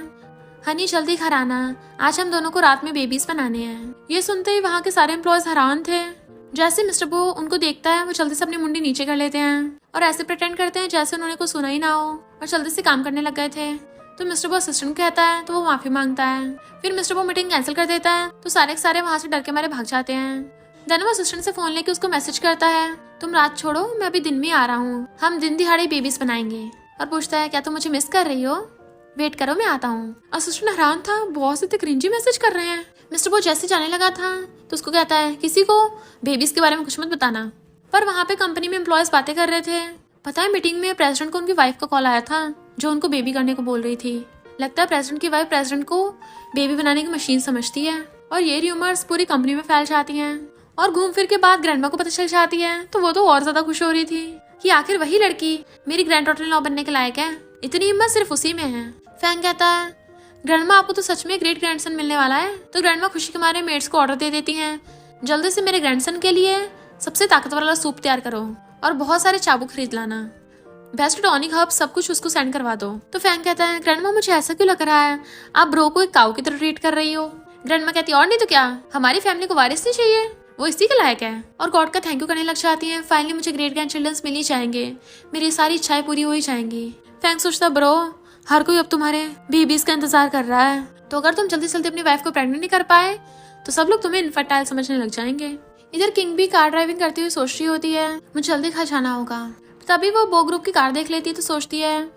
हनी जल्दी घर आना, आज हम दोनों को रात में बेबीज बनाने हैं। ये सुनते ही वहाँ के सारे एम्प्लॉयज हैरान थे। जैसे मिस्टर बो उनको देखता है वो जल्दी से अपनी मुंडी नीचे कर लेते हैं और ऐसे प्रिटेंड करते हैं जैसे उन्होंने कुछ सुना ही ना हो और जल्दी से काम करने लग गए थे। तो मिस्टर बो असिस्टेंट कहता है तो वो माफी मांगता है। फिर मिस्टर बो मीटिंग कैंसिल कर देता है तो सारे के सारे वहाँ से डर के मारे भाग जाते हैं। देन वो असिस्टेंट से फोन लेके उसको मैसेज करता है तुम रात छोड़ो, मैं अभी दिन में आ रहा हूँ, हम दिन दिहाड़े बेबीज बनाएंगे। और पूछता है क्या तुम मुझे मिस कर रही हो, वेट करो मैं आता हूँ। असिस्टेंट हैरान था, बॉस इतने क्रिंजी मैसेज कर रहे हैं। मिस्टर बो जैसे जाने लगा था तो उसको कहता है किसी को बेबीज के बारे में कुछ मत बताना। पर वहाँ पे कंपनी में एम्प्लॉयज बातें कर रहे थे। पता है मीटिंग में प्रेसिडेंट को उनकी वाइफ का कॉल आया था जो उनको बेबी करने को बोल रही थी। लगता है प्रेसिडेंट की वाइफ प्रेसिडेंट को बेबी बनाने की मशीन समझती है और ये र्यूमर्स पूरी कंपनी में फैल जाती हैं और घूम फिर के बाद ग्रैंडमा को पता चल जाती है तो वो तो और ज्यादा खुश हो रही थी कि आखिर वही लड़की मेरी ग्रैंड डॉटर इन लॉ बनने के लायक है। इतनी हिम्मत सिर्फ उसी में है। फैंग कहता है ग्रैंडमा आपको तो सच में ग्रेट ग्रैंडसन मिलने वाला है। तो ग्रैंडमा खुशी के मारे मेड्स को ऑर्डर दे देती हैं जल्दी से मेरे ग्रैंडसन के लिए सबसे ताकतवर वाला सूप तैयार करो और बहुत सारे चाबुक खरीद लाना। बेस्ट टॉनिक हर्ब सब कुछ उसको सेंड करवा दो। तो फैंग कहता है ग्रैंडमा मुझे ऐसा क्यों लग रहा है, आप ब्रो को एक काऊ की तरह ट्रीट कर रही हो। ग्रैंडमा कहती है और नहीं तो क्या, हमारी फैमिली को वारिस नहीं चाहिए, वो इसी के लायक है। और गॉड का थैंक यू करने लग जाती है, फाइनली मुझे ग्रेट ग्रैंड चिल्ड्रंस मिल ही जाएंगे, मेरी सारी इच्छाएं पूरी हो ही जाएंगी। फैंग सोचता ब्रो हर कोई अब तुम्हारे बेबीज का इंतजार कर रहा है, तो अगर तुम जल्दी जल्दी अपनी वाइफ को प्रेग्नेंट नहीं कर पाए तो सब लोग तुम्हें इनफर्टाइल समझने लग जाएंगे। इधर किंग भी कार ड्राइविंग करती हुई सोच रही होती है मुझे जल्दी घर जाना होगा। तभी वो बो ग्रुप की कार देख लेती है तो सोचती है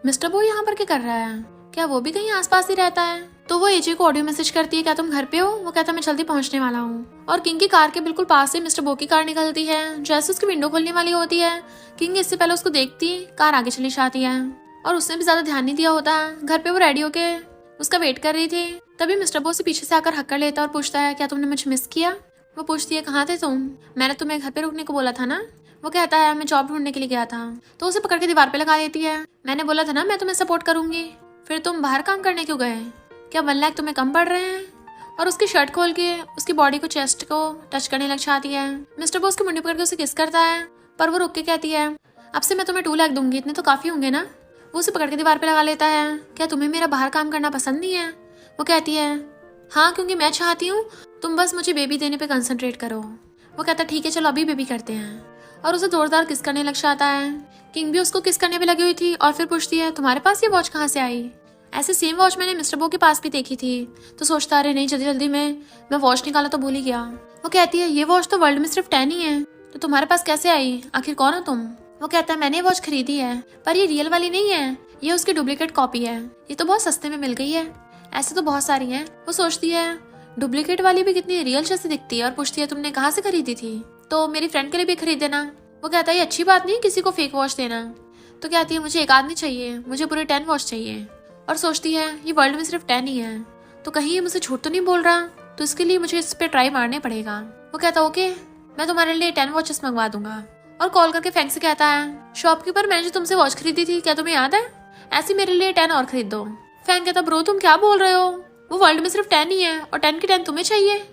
मिस्टर बो यहाँ पर क्या कर रहा है, क्या वो भी कहीं आसपास ही रहता है। तो वो एजे को ऑडियो मैसेज करती है क्या तुम घर पे हो। वो कहता है मैं जल्दी पहुंचने वाला हूँ। और किंग की कार के बिल्कुल पास से मिस्टर बो की कार निकलती है। जैसे उसकी विंडो खोलने वाली होती है किंग इससे पहले उसको देखती कार आगे चली जाती है और उसने भी ज्यादा ध्यान नहीं दिया होता। घर पे वो रेडी होके उसका वेट कर रही थी। तभी मिस्टर बो से पीछे से आकर हक कर लेता और पूछता है क्या तुमने मुझे मिस किया। वो पूछती है कहाँ थे तुम, मैंने तुम्हें घर पे रुकने को बोला था ना। वो कहता है मैं जॉब ढूंढने के लिए गया था। तो उसे पकड़ के दीवार पे लगा देती है, मैंने बोला था ना मैं तुम्हें सपोर्ट करूंगी, फिर तुम बाहर काम करने क्यों गए, क्या 1 लाख तुम्हें कम पड़ रहे हैं। और उसकी शर्ट खोल के उसकी बॉडी को चेस्ट को टच करने लग जाती है। मिस्टर बो उसकी मुंडी पकड़ के उसे किस करता है पर वो रुक के कहती है अब से मैं तुम्हें 2 लाख दूंगी, इतने तो काफी होंगे ना। वो उसे पकड़ के दीवार पे लगा लेता है, क्या तुम्हें मेरा बाहर काम करना पसंद नहीं है। वो कहती है हाँ क्योंकि मैं चाहती हूँ तुम बस मुझे बेबी देने पे कंसंट्रेट करो। वो कहता है ठीक है चलो अभी बेबी करते हैं और उसे जोरदार किस करने लग जाता है। किंग भी उसको किस करने पे लगी हुई थी और फिर पूछती है तुम्हारे पास ये वॉच कहाँ से आई। ऐसे सेम वॉच मैंने मिस्टर बो के पास भी देखी थी। तो सोचता अरे नहीं जल्दी जल्दी मैं वॉच निकाला तो भूल ही गया। वो कहती है ये वॉच तो वर्ल्ड में सिर्फ 10 ही है, तो तुम्हारे पास कैसे आई, आखिर कौन हो तुम। वो कहता है मैंने ये वॉच खरीदी है पर ये रियल वाली नहीं है, ये उसकी डुप्लीकेट कॉपी है, ये तो बहुत सस्ते में मिल गई है, ऐसे तो बहुत सारी हैं। वो सोचती है डुप्लीकेट वाली भी कितनी रियल जैसी दिखती है और पूछती है तुमने कहाँ से खरीदी थी। तो मेरी फ्रेंड के लिए भी खरीद देना। वो कहता है ये अच्छी बात नहीं किसी को फेक वॉच देना। तो कहती है मुझे एक आदमी चाहिए, मुझे पूरे 10 वॉच चाहिए। और सोचती है ये वर्ल्ड में सिर्फ 10 ही है, तो कहीं ये मुझे झूठ तो नहीं बोल रहा, तो इसके लिए मुझे इस पे ट्राई मारने पड़ेगा। वो कहता ओके मैं तुम्हारे लिए 10 वॉचेस मंगवा दूंगा। और कॉल करके फैंग से कहता है शॉपकीपर मैंने जो तुमसे वॉच खरीदी थी क्या तुम्हें याद है, ऐसी मेरे लिए 10 और खरीद दो। फैंग कहता ब्रो तुम क्या बोल रहे हो, वो वर्ल्ड में सिर्फ 10 ही है और 10 की 10 तुम्हें चाहिए।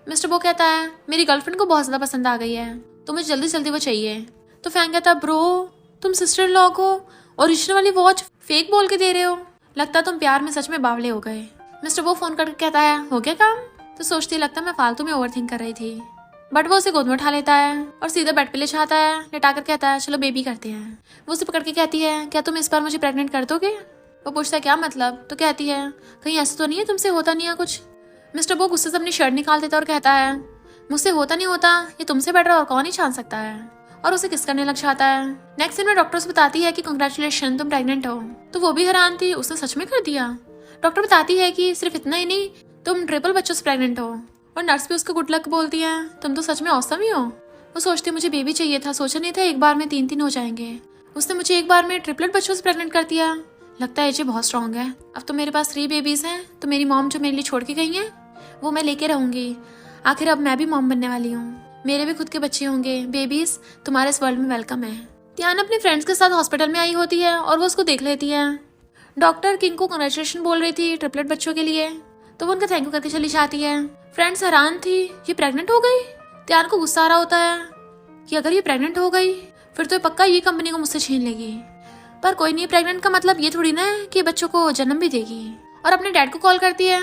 मिस्टर बो कहता है मेरी गर्लफ्रेंड को बहुत ज्यादा पसंद आ गई है तो मुझे जल्दी जल्दी वो चाहिए। तो फैंग कहता ब्रो तुम सिस्टर इन लॉ को ओरिजिनल वाली वॉच फेक बोल के दे रहे हो, लगता तुम प्यार में सच में बावले हो गए। मिस्टर बो फोन करके कहता है हो गया काम। तो सोचती लगता मैं फालतू में ओवरथिंक कर रही थी। बट वो उसे गोद में उठा लेता है और सीधा बेड पे ले जाता है, लेटाकर कहता है चलो बेबी करते हैं। वो उसे पकड़ के कहती है क्या तुम इस बार मुझे प्रेग्नेंट कर दोगे। वो पूछता है क्या मतलब। तो कहती है कहीं ऐसा तो नहीं है तुमसे होता नहीं है कुछ। मिस्टर बो गुस्से से अपनी शर्ट निकाल देता और कहता है मुझसे होता नहीं होता ये तुमसे बेटर और कौन ही जान सकता है। और उसे किस करने लग जाता है। नेक्स्ट दिन में डॉक्टर से बताती है कि कंग्रेचुलेशन तुम प्रेग्नेंट हो। तो वो भी हैरान थी, उसने सच में कर दिया। डॉक्टर बताती है कि सिर्फ इतना ही नहीं तुम ट्रिपल बच्चों से प्रेग्नेंट हो। और नर्स भी उसको गुड लक बोलती है, तुम तो सच में औसम ही हो। वो सोचती मुझे बेबी चाहिए था, सोचा नहीं था एक बार में 3-3 हो जाएंगे। उसने मुझे एक बार में ट्रिपलेट बच्चों से प्रेग्नेंट कर दिया। लगता है ये बहुत स्ट्रांग है। अब तो मेरे पास 3 बेबीज हैं, तो मेरी मॉम जो मेरे लिए छोड़ के गई है वो मैं लेके रहूंगी। आखिर अब मैं भी मॉम बनने वाली हूँ, मेरे भी खुद के बच्चे होंगे। बेबीज तुम्हारे इस वर्ल्ड में वेलकम है। त्यान अपने फ्रेंड्स के साथ हॉस्पिटल में आई होती है और वो उसको देख लेती है। डॉक्टर किंग को कंग्रेचुलेशन बोल रही थी ट्रिपलेट बच्चों के लिए, तो वो उनका थैंक यू करके चली जाती है। फ्रेंड्स हैरान थी, ये प्रेग्नेंट हो गई। त्यान को गुस्सा आ रहा होता है कि अगर ये प्रेग्नेंट हो गई फिर तो पक्का ये कंपनी को मुझसे छीन लेगी। पर कोई नहीं, प्रेग्नेंट का मतलब ये थोड़ी ना है कि बच्चों को जन्म भी देगी। और अपने डैड को कॉल करती है।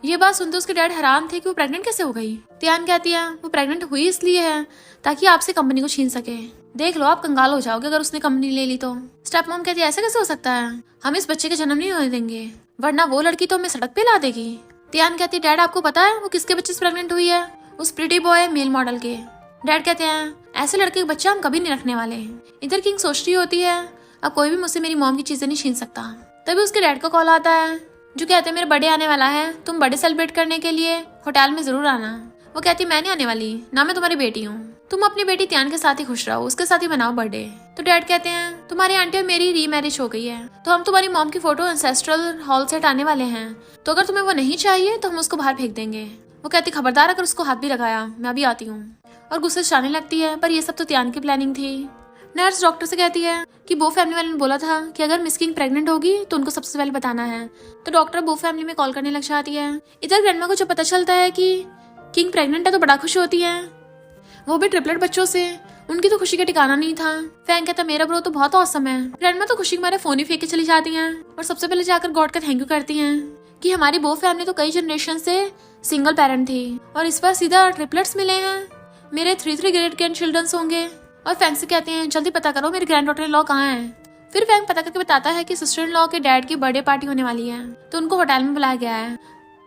ये बात सुनते उसके डैड हैरान थे कि वो प्रेग्नेंट कैसे हो गई। त्यान कहती है वो प्रेग्नेंट हुई इसलिए है ताकि आपसे कंपनी को छीन सके। देख लो आप कंगाल हो जाओगे अगर उसने कंपनी ले ली तो। स्टेप मॉम कहती है ऐसा कैसे हो सकता है, हम इस बच्चे के जन्म नहीं होने देंगे, वरना वो लड़की तो हमें सड़क पे ला देगी। त्यान कहती है डैड आपको पता है वो किसके बच्चे से प्रेग्नेंट हुई है, उस प्रिटी बॉय मेल मॉडल के। डैड कहते हैं ऐसे लड़के के बच्चे हम कभी नहीं रखने वाले। इधर किंग सोच रही होती है अब कोई भी मुझसे मेरी मॉम की चीजें नहीं छीन सकता। तभी उसके डैड का कॉल आता है जो कहते हैं मेरे बर्थडे आने वाला है, तुम बर्थडे सेलिब्रेट करने के लिए होटल में जरूर आना। वो कहती है मैं नहीं आने वाली, ना मैं तुम्हारी बेटी हूँ, तुम अपनी बेटी त्यान के साथ ही खुश रहो, उसके साथ ही मनाओ बर्थडे। तो डैड कहते हैं तुम्हारी आंटी और मेरी रीमैरिज हो गई है, तो हम तुम्हारी मॉम की फोटो एंसेस्ट्रल हॉल से हटाने वाले हैं, तो अगर तुम्हें वो नहीं चाहिए तो हम उसको बाहर फेंक देंगे। वो कहती खबरदार अगर उसको हाथ भी लगाया मैं अभी आती हूँ। और गुस्से से जाने लगती है, पर ये सब तो त्यान की प्लानिंग थी। नर्स डॉक्टर से कहती है कि बो फैमिली वाले ने बोला था कि अगर मिस किंग प्रेग्नेंट होगी तो उनको सबसे पहले बताना है। तो डॉक्टर बो फैमिली में कॉल करने लग जाती है। इधर ग्रैंडमा को जब पता चलता है कि किंग प्रेग्नेंट है तो बड़ा खुश होती है, वो भी ट्रिपलेट बच्चों से। उनकी तो खुशी का ठिकाना नहीं था। फैंग कहता मेरा ब्रो तो बहुत औसम है। ग्रैंडमा तो खुशी के मारे फोन ही फेंक के चली जाती हैं और सबसे पहले जाकर गॉड का थैंक यू करती हैं कि हमारी बो फैमिली तो कई जनरेशन से सिंगल पेरेंट थी और इस बार सीधा ट्रिपलेट्स मिले हैं। मेरे 3 ग्रेट ग्रैंड चिल्ड्रंस होंगे। और फैंग से कहते हैं जल्दी पता करो मेरी ग्रैंड डॉटर इन लॉ कहाँ है। फिर फैंग पता करके बताता है कि सिस्टर इन लॉ के डैड की बर्थडे पार्टी होने वाली है तो उनको होटल में बुलाया गया है।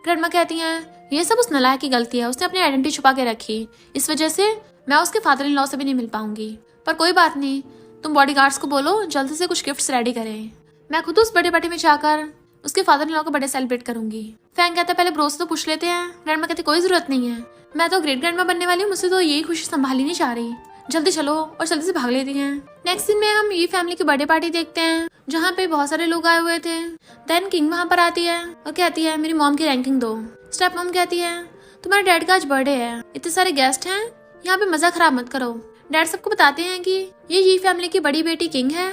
ग्रैंडमा कहती हैं ये सब उस नलायक की गलती है, उसने अपनी आइडेंटिटी छुपा के रखी, इस वजह से मैं उसके फादर इन लॉ से भी नहीं मिल पाऊंगी। पर कोई बात नहीं, तुम बॉडीगार्ड्स को बोलो जल्दी से कुछ गिफ्ट्स रेडी करें, मैं खुद उस बर्थडे पार्टी में जाकर उसके फादर इन लॉ का बर्थडे सेलिब्रेट करूंगी। फैंग कहता है पहले ब्रो से तो पूछ लेते हैं। ग्रैंडमा कहती कोई जरूरत नहीं है, मैं तो ग्रेट ग्रैंडमा बनने वाली हूँ, मुझसे तो यही खुशी संभाली नहीं चाह रही, जल्दी चलो। और जल्दी से भाग लेती हैं। नेक्स्ट सीन में हम ये फैमिली की बर्थडे पार्टी देखते हैं जहाँ पे बहुत सारे लोग आए हुए थे। देन किंग वहाँ पर आती है और कहती है मेरी मॉम की रैंकिंग दो। स्टेप मॉम कहती है तुम्हारे डैड का आज बर्थडे है, इतने सारे गेस्ट हैं, यहाँ पे मजा खराब मत करो। डैड सबको बताते हैं कि ये फैमिली की बड़ी बेटी किंग है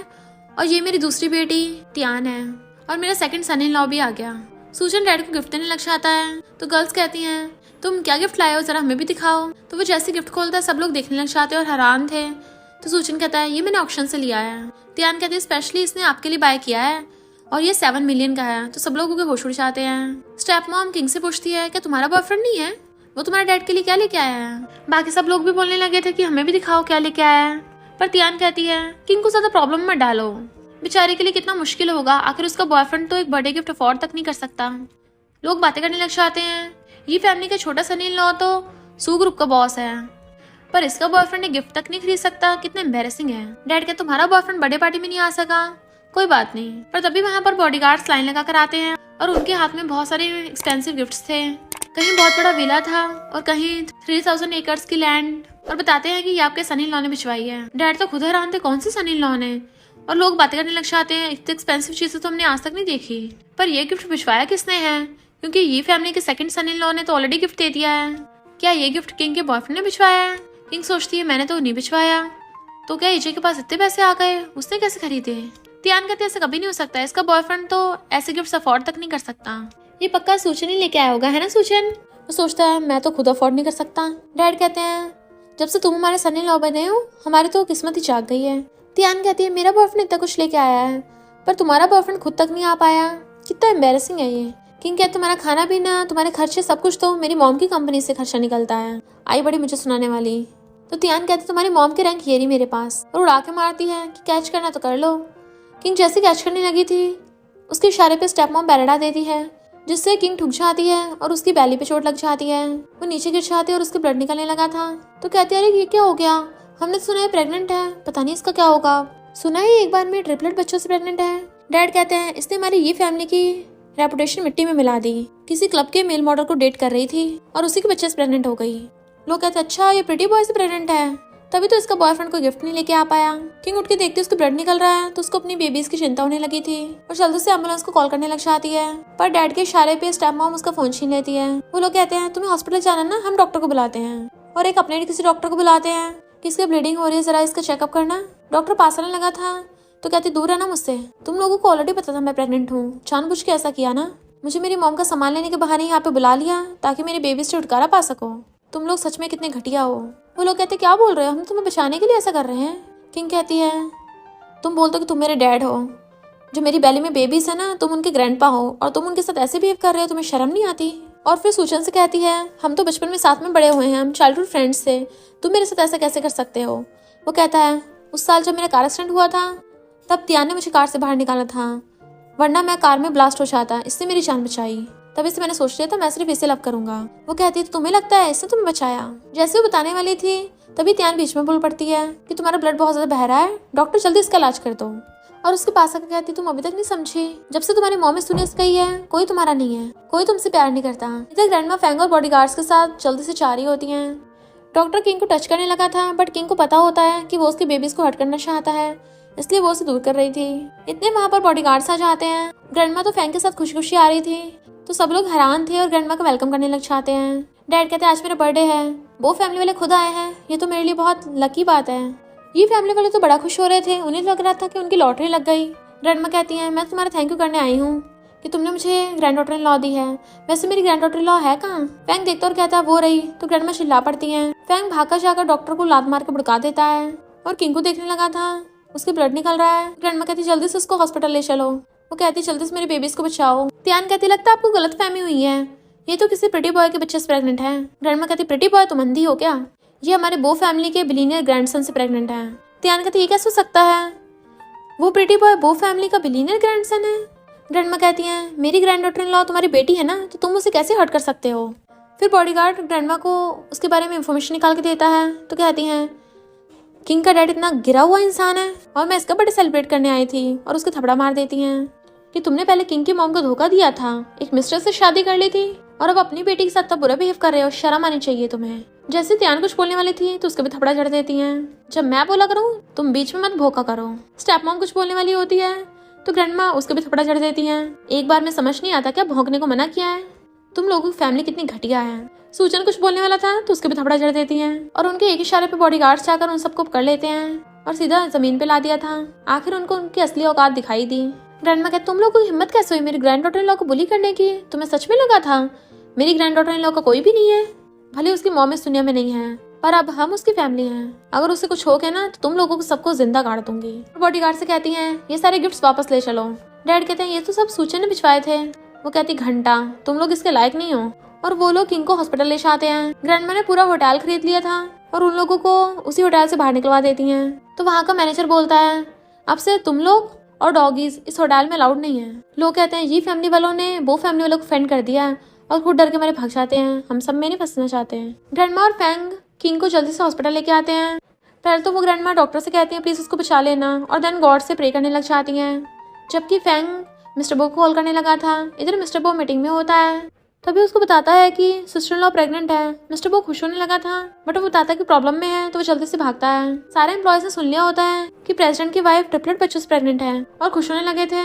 और ये मेरी दूसरी बेटी तियान है और मेरा सेकंड सन इन लॉ भी आ गया। सूजन डैड को गिफ्ट देने लग जाता है तो गर्ल्स कहती हैं तुम क्या गिफ्ट लाए हो, जरा हमें भी दिखाओ। तो वो जैसे गिफ्ट खोलता है सब लोग देखने लग जाते हैं और हैरान थे। तो सूजन कहता है ये मैंने ऑक्शन से लिया है। तियान कहती है स्पेशली इसने आपके लिए बाय किया है और ये 7 मिलियन का है। तो सब लोगों के होश उड़ जाते हैं। स्टेप मॉम किंग से पूछती है क्या तुम्हारा बॉयफ्रेंड नहीं है, वो तुम्हारे डैड के लिए क्या लेके आया है। बाकी सब लोग भी बोलने लगे थे कि हमें भी दिखाओ क्या लेके आया है। पर तियान कहती है किंग को ज्यादा प्रॉब्लम मत डालो, बेचारे के लिए कितना मुश्किल होगा, आखिर उसका बॉयफ्रेंड तो एक बर्थडे गिफ्ट अफोर्ड तक नहीं कर सकता। लोग बातें करने लग जाते हैं। ये फैमिली का छोटा सन इन लॉ तो सू ग्रुप का बॉस है पर इसका बॉयफ्रेंड एक गिफ्ट तक नहीं खरीद सकता, कितना एम्बैरेसिंग है। डैड कहते तुम्हारा बॉयफ्रेंड बर्थडे पार्टी में नहीं आ सका, कोई बात नहीं। पर तभी वहाँ पर बॉडीगार्ड्स लाइन लगा कर आते हैं और उनके हाथ में बहुत सारे एक्सपेंसिव गिफ्ट्स थे। कहीं बहुत बड़ा विला था और कहीं 3000 एकर्स की लैंड और बताते हैं कि ये आपके सन इन लॉ ने भिजवाई है। डैड तो खुद हैरान थे कौन सी सन इन लॉ ने, और लोग बातें करने लग जाते हैं इतनी एक्सपेंसिव चीजें तो हमने आज तक नहीं देखी, पर ये गिफ्ट भिजवाया किसने है, क्योंकि ये फैमिली के सेकंड सन इन लॉ ने तो ऑलरेडी गिफ्ट दे दिया है। क्या ये गिफ्ट किंग के बॉयफ्रेंड ने भिजवाया है। किंग सोचती है मैंने तो नहीं भिजवाया, तो क्या एजे के पास इतने पैसे आ गए, उसने कैसे खरीदे। तियान कहते ऐसा कभी नहीं हो सकता, इसका बॉयफ्रेंड तो ऐसे गिफ्ट अफोर्ड तक नहीं कर सकता, ये पक्का सूचन ही लेके आया होगा, है ना सूचन। वो सोचता है मैं तो खुद अफोर्ड नहीं कर सकता। डैड कहते हैं जब से तुम हमारे सन इन लॉ बने हो हमारी तो किस्मत ही जाग गई है। तियान कहती है मेरा बॉयफ्रेंड इतना कुछ लेके आया है पर तुम्हारा बॉयफ्रेंड खुद तक नहीं आ पाया, कितना एम्बैरेसिंग है ये। किंग कहते तुम्हारा खाना पीना तुम्हारे खर्चे सब कुछ तो मेरी मॉम की कंपनी से खर्चा निकलता है, आई बड़ी मुझे सुनाने वाली। तो तियान कहती तुम्हारी मॉम की रैंक ये रही मेरे पास, और उड़ा के मारती है कि कैच करना तो कर लो। किंग जैसे कैच करने लगी थी उसके इशारे पे स्टेप मॉम बैरडा देती है जिससे किंग ठुक जाती है और उसकी बैली पे चोट लग जाती है। वो नीचे गिर जाती है और उसके ब्लड निकलने लगा था। तो कहती है अरे ये क्या हो गया, हमने सुना है प्रेग्नेंट है, पता नहीं इसका क्या होगा, सुना है एक बार में ट्रिपलेट बच्चों से प्रेग्नेंट है। डैड कहते हैं इसने हमारी ये फैमिली की रेपुटेशन मिट्टी में मिला दी, किसी क्लब के मेल मॉडल को डेट कर रही थी और उसी के बच्चे से प्रेग्नेंट हो गई। लोग कहते अच्छा ये प्रिटी बॉय से प्रेग्नेंट है, तभी तो इसका बॉयफ्रेंड को गिफ्ट नहीं लेके आ पाया। किंग उठ के देखती उसको ब्लड निकल रहा है तो उसको अपनी बेबीज की चिंता होने लगी थी और जल्दी से एम्बुलेंस को कॉल करने लग जाती है, पर डैड के इशारे पे स्टेप मॉम उसका फोन छीन लेती है। वो लोग कहते हैं तुम्हें हॉस्पिटल जाना ना, हम डॉक्टर को बुलाते हैं, और एक अपने किसी डॉक्टर को बुलाते हैं कि इसकी ब्लीडिंग हो रही है, जरा इसका चेकअप करना। डॉक्टर पास आने लगा था तो कहती दूर रहना मुझसे, तुम लोगों को ऑलरेडी पता था मैं प्रेग्नेंट हूँ, जानबूझ के ऐसा किया ना, मुझे मेरी मॉम का सामान लेने के बहाने यहाँ पे बुला लिया ताकि मेरी बेबी से छुटकारा पा सको, तुम लोग सच में कितने घटिया हो। वो लोग कहते क्या बोल रहे हो, हम तुम्हें बचाने के लिए ऐसा कर रहे हैं। किंग कहती है तुम बोलते हो कि तुम मेरे डैड हो, जो मेरी बैली में बेबीज है ना तुम उनके ग्रैंडपा हो और तुम उनके साथ ऐसे बिहेव कर रहे हो, तुम्हें शर्म नहीं आती। और फिर सूचन से कहती है हम तो बचपन में साथ में बड़े हुए हैं, हम चाइल्डहुड फ्रेंड्स थे, तुम मेरे साथ ऐसा कैसे कर सकते हो। वो कहता है उस साल जब मेरा कार एक्सीडेंट हुआ था तब तियान ने मुझे कार से बाहर निकाला था, वरना मैं कार में ब्लास्ट हो जाता, इसने मेरी जान बचाई, तभी से मैंने सोच लिया था मैं सिर्फ इसे लव करूंगा। वो कहती है तुम्हें लगता है इसने तुम्हें बचाया। जैसे वो बताने वाली थी तभी तियान बीच में बोल पड़ती है कि तुम्हारा ब्लड बहुत ज्यादा बह रहा है, डॉक्टर जल्दी इसका इलाज कर दो। और उसके पास आकर कहती तुम अभी तक नहीं समझी, जब से तुम्हारी मॉम इस दुनिया से गई है कोई तुम्हारा नहीं है, कोई तुमसे प्यार नहीं करता। इधर ग्रैंडमा फैंग और बॉडीगार्ड्स के साथ जल्दी से जा रही होती हैं। डॉक्टर किंग को टच करने लगा था बट किंग को पता होता है कि वो उसके बेबीज को हर्ट करना चाहता है, इसलिए वो उसे दूर कर रही थी। इतने वहाँ पर बॉडीगार्ड्स आ जाते हैं। ग्रैंडमा तो फैंग के साथ खुशी खुशी आ रही थी तो सब लोग हैरान थे और ग्रैंडमा को वेलकम करने लग जाते हैं। डैड कहते हैं आज मेरा बर्थडे है, वो फैमिली वाले खुद आए हैं, ये तो मेरे लिए बहुत लकी बात है। ये फैमिली वाले तो बड़ा खुश हो रहे थे, उन्हें लग रहा था कि उनकी लॉटरी लग गई। ग्रैंडमा कहती है मैं तुम्हारा थैंक यू करने आई हूँ, कि तुमने मुझे ग्रैंड डॉटर इन लॉ दी है। वैसे मेरी ग्रैंड डॉटर इन लॉ है कहाँ? फैंग देखता और कहता है वो रही। तो ग्रैंडमा चिल्ला पड़ती है। फैंग भागकर जाकर डॉक्टर को लात मार के भड़का देता है और किंग को देखने लगा था, उसके ब्लड निकल रहा है। ग्रैंडमा कहती जल्दी से उसको हॉस्पिटल ले चलो। वो कहती जल्दी से मेरे बेबीज को बचाओ। तियान कहती लगता है आपको गलत फहमी हुई है, ये तो किसी प्रिटी बॉय के बच्चे से प्रेग्नेंट है। ग्रैंडमा कहती प्रिटी बॉय तुम अंधी हो क्या? ये हमारे बो फैमिली के बिलीनियर ग्रैंडसन से प्रेग्नेंट है। तियान कहती ये कैसे हो सकता है? वो प्रिटी बॉय बो फैमिली का बिलीनियर ग्रैंडसन है। ग्रैंडमा कहती है मेरी ग्रैंड डॉटर इन लॉ तुम्हारी बेटी है ना, तो तुम उसे कैसे हर्ट कर सकते हो? फिर बॉडीगार्ड ग्रैंडमा को उसके बारे में इंफॉर्मेशन निकाल के देता है। तो कहती हैं किंग का डैड इतना गिरा हुआ इंसान है और मैं इसका बर्थडे सेलिब्रेट करने आई थी, और उसके थपड़ा मार देती हैं कि तुमने पहले किंग की मॉम को धोखा दिया था, एक मिस्टर से शादी कर ली थी और अब अपनी बेटी के साथ तब बुरा बिहेव कर रहे हो, शर्म आनी चाहिए तुम्हें। जैसे त्यान कुछ बोलने वाली थी तो उसके भी थपड़ा जड़ देती हैं। जब मैं बोला करूँ तुम बीच में मत भोका करो। स्टेप मॉम कुछ बोलने वाली होती है तो ग्रैंडमा उसके भी थपड़ा जड़ देती हैं। एक बार में समझ नहीं आता क्या भौंकने को मना किया है? तुम लोगों की फैमिली कितनी घटिया है। सूजन कुछ बोलने वाला था तो उसके भी थपड़ा जड़ देती हैं और उनके एक इशारे पे बॉडीगार्ड्स जाकर उन सबको पकड़ लेते हैं और सीधा जमीन पे ला दिया था। आखिर उनको उनकी असली औकात दिखाई दी। ग्रैंडमा कहते तुम लोगों की हिम्मत कैसे हुई मेरी ग्रैंड डॉटर इन लॉ को बुली करने की? तुम्हें सच में लगा था मेरी ग्रैंड डॉटर इन लॉ का कोई भी नहीं है? भले उसकी मॉम इस दुनिया में नहीं है, पर अब हम उसकी फैमिली हैं। अगर उससे कुछ हो गया ना तो तुम लोगों को सबको जिंदा गाड़ दूंगी। बॉडीगार्ड से कहती हैं ये सारे गिफ्ट्स वापस ले चलो। डैड कहते हैं ये तो सब सूचन ने भिजवाए थे। वो कहती घंटा तुम लोग इसके लायक नहीं हो, और वो लोग किंग को हॉस्पिटल ले जाते हैं। ग्रैंडमा ने पूरा होटल खरीद लिया था और उन लोगों को उसी होटल से बाहर निकलवा देती हैं। तो वहाँ का मैनेजर बोलता है अब से तुम लोग और डॉगीज इस होटल में अलाउड नहीं है। लोग कहते हैं ये फैमिली वालों ने वो फैमिली वालों को फेंड कर दिया और खुद डर के मारे भाग जाते हैं, हम सब में नहीं फंसना चाहते हैं। ग्रैंडमा और फैंग किंग को जल्दी से हॉस्पिटल लेके आते हैं। पहले तो वो ग्रैंडमा डॉक्टर से कहती हैं प्लीज उसको बचा लेना, और देन गॉड से प्रे करने लग जाती हैं। जबकि फैंग मिस्टर बो को कॉल करने लगा था। इधर मिस्टर बो मीटिंग में होता है, तभी उसको बताता है कि सिस्टर इन लॉ प्रेग्नेंट है। मिस्टर बो खुश होने लगा था, बट वो बताता है कि प्रॉब्लम में है, तो वो जल्दी से भागता है। सारे एम्प्लॉयज ने सुन लिया होता है कि प्रेसिडेंट की वाइफ ट्रिपलेट बच्चों से प्रेग्नेंट है और खुश होने लगे थे।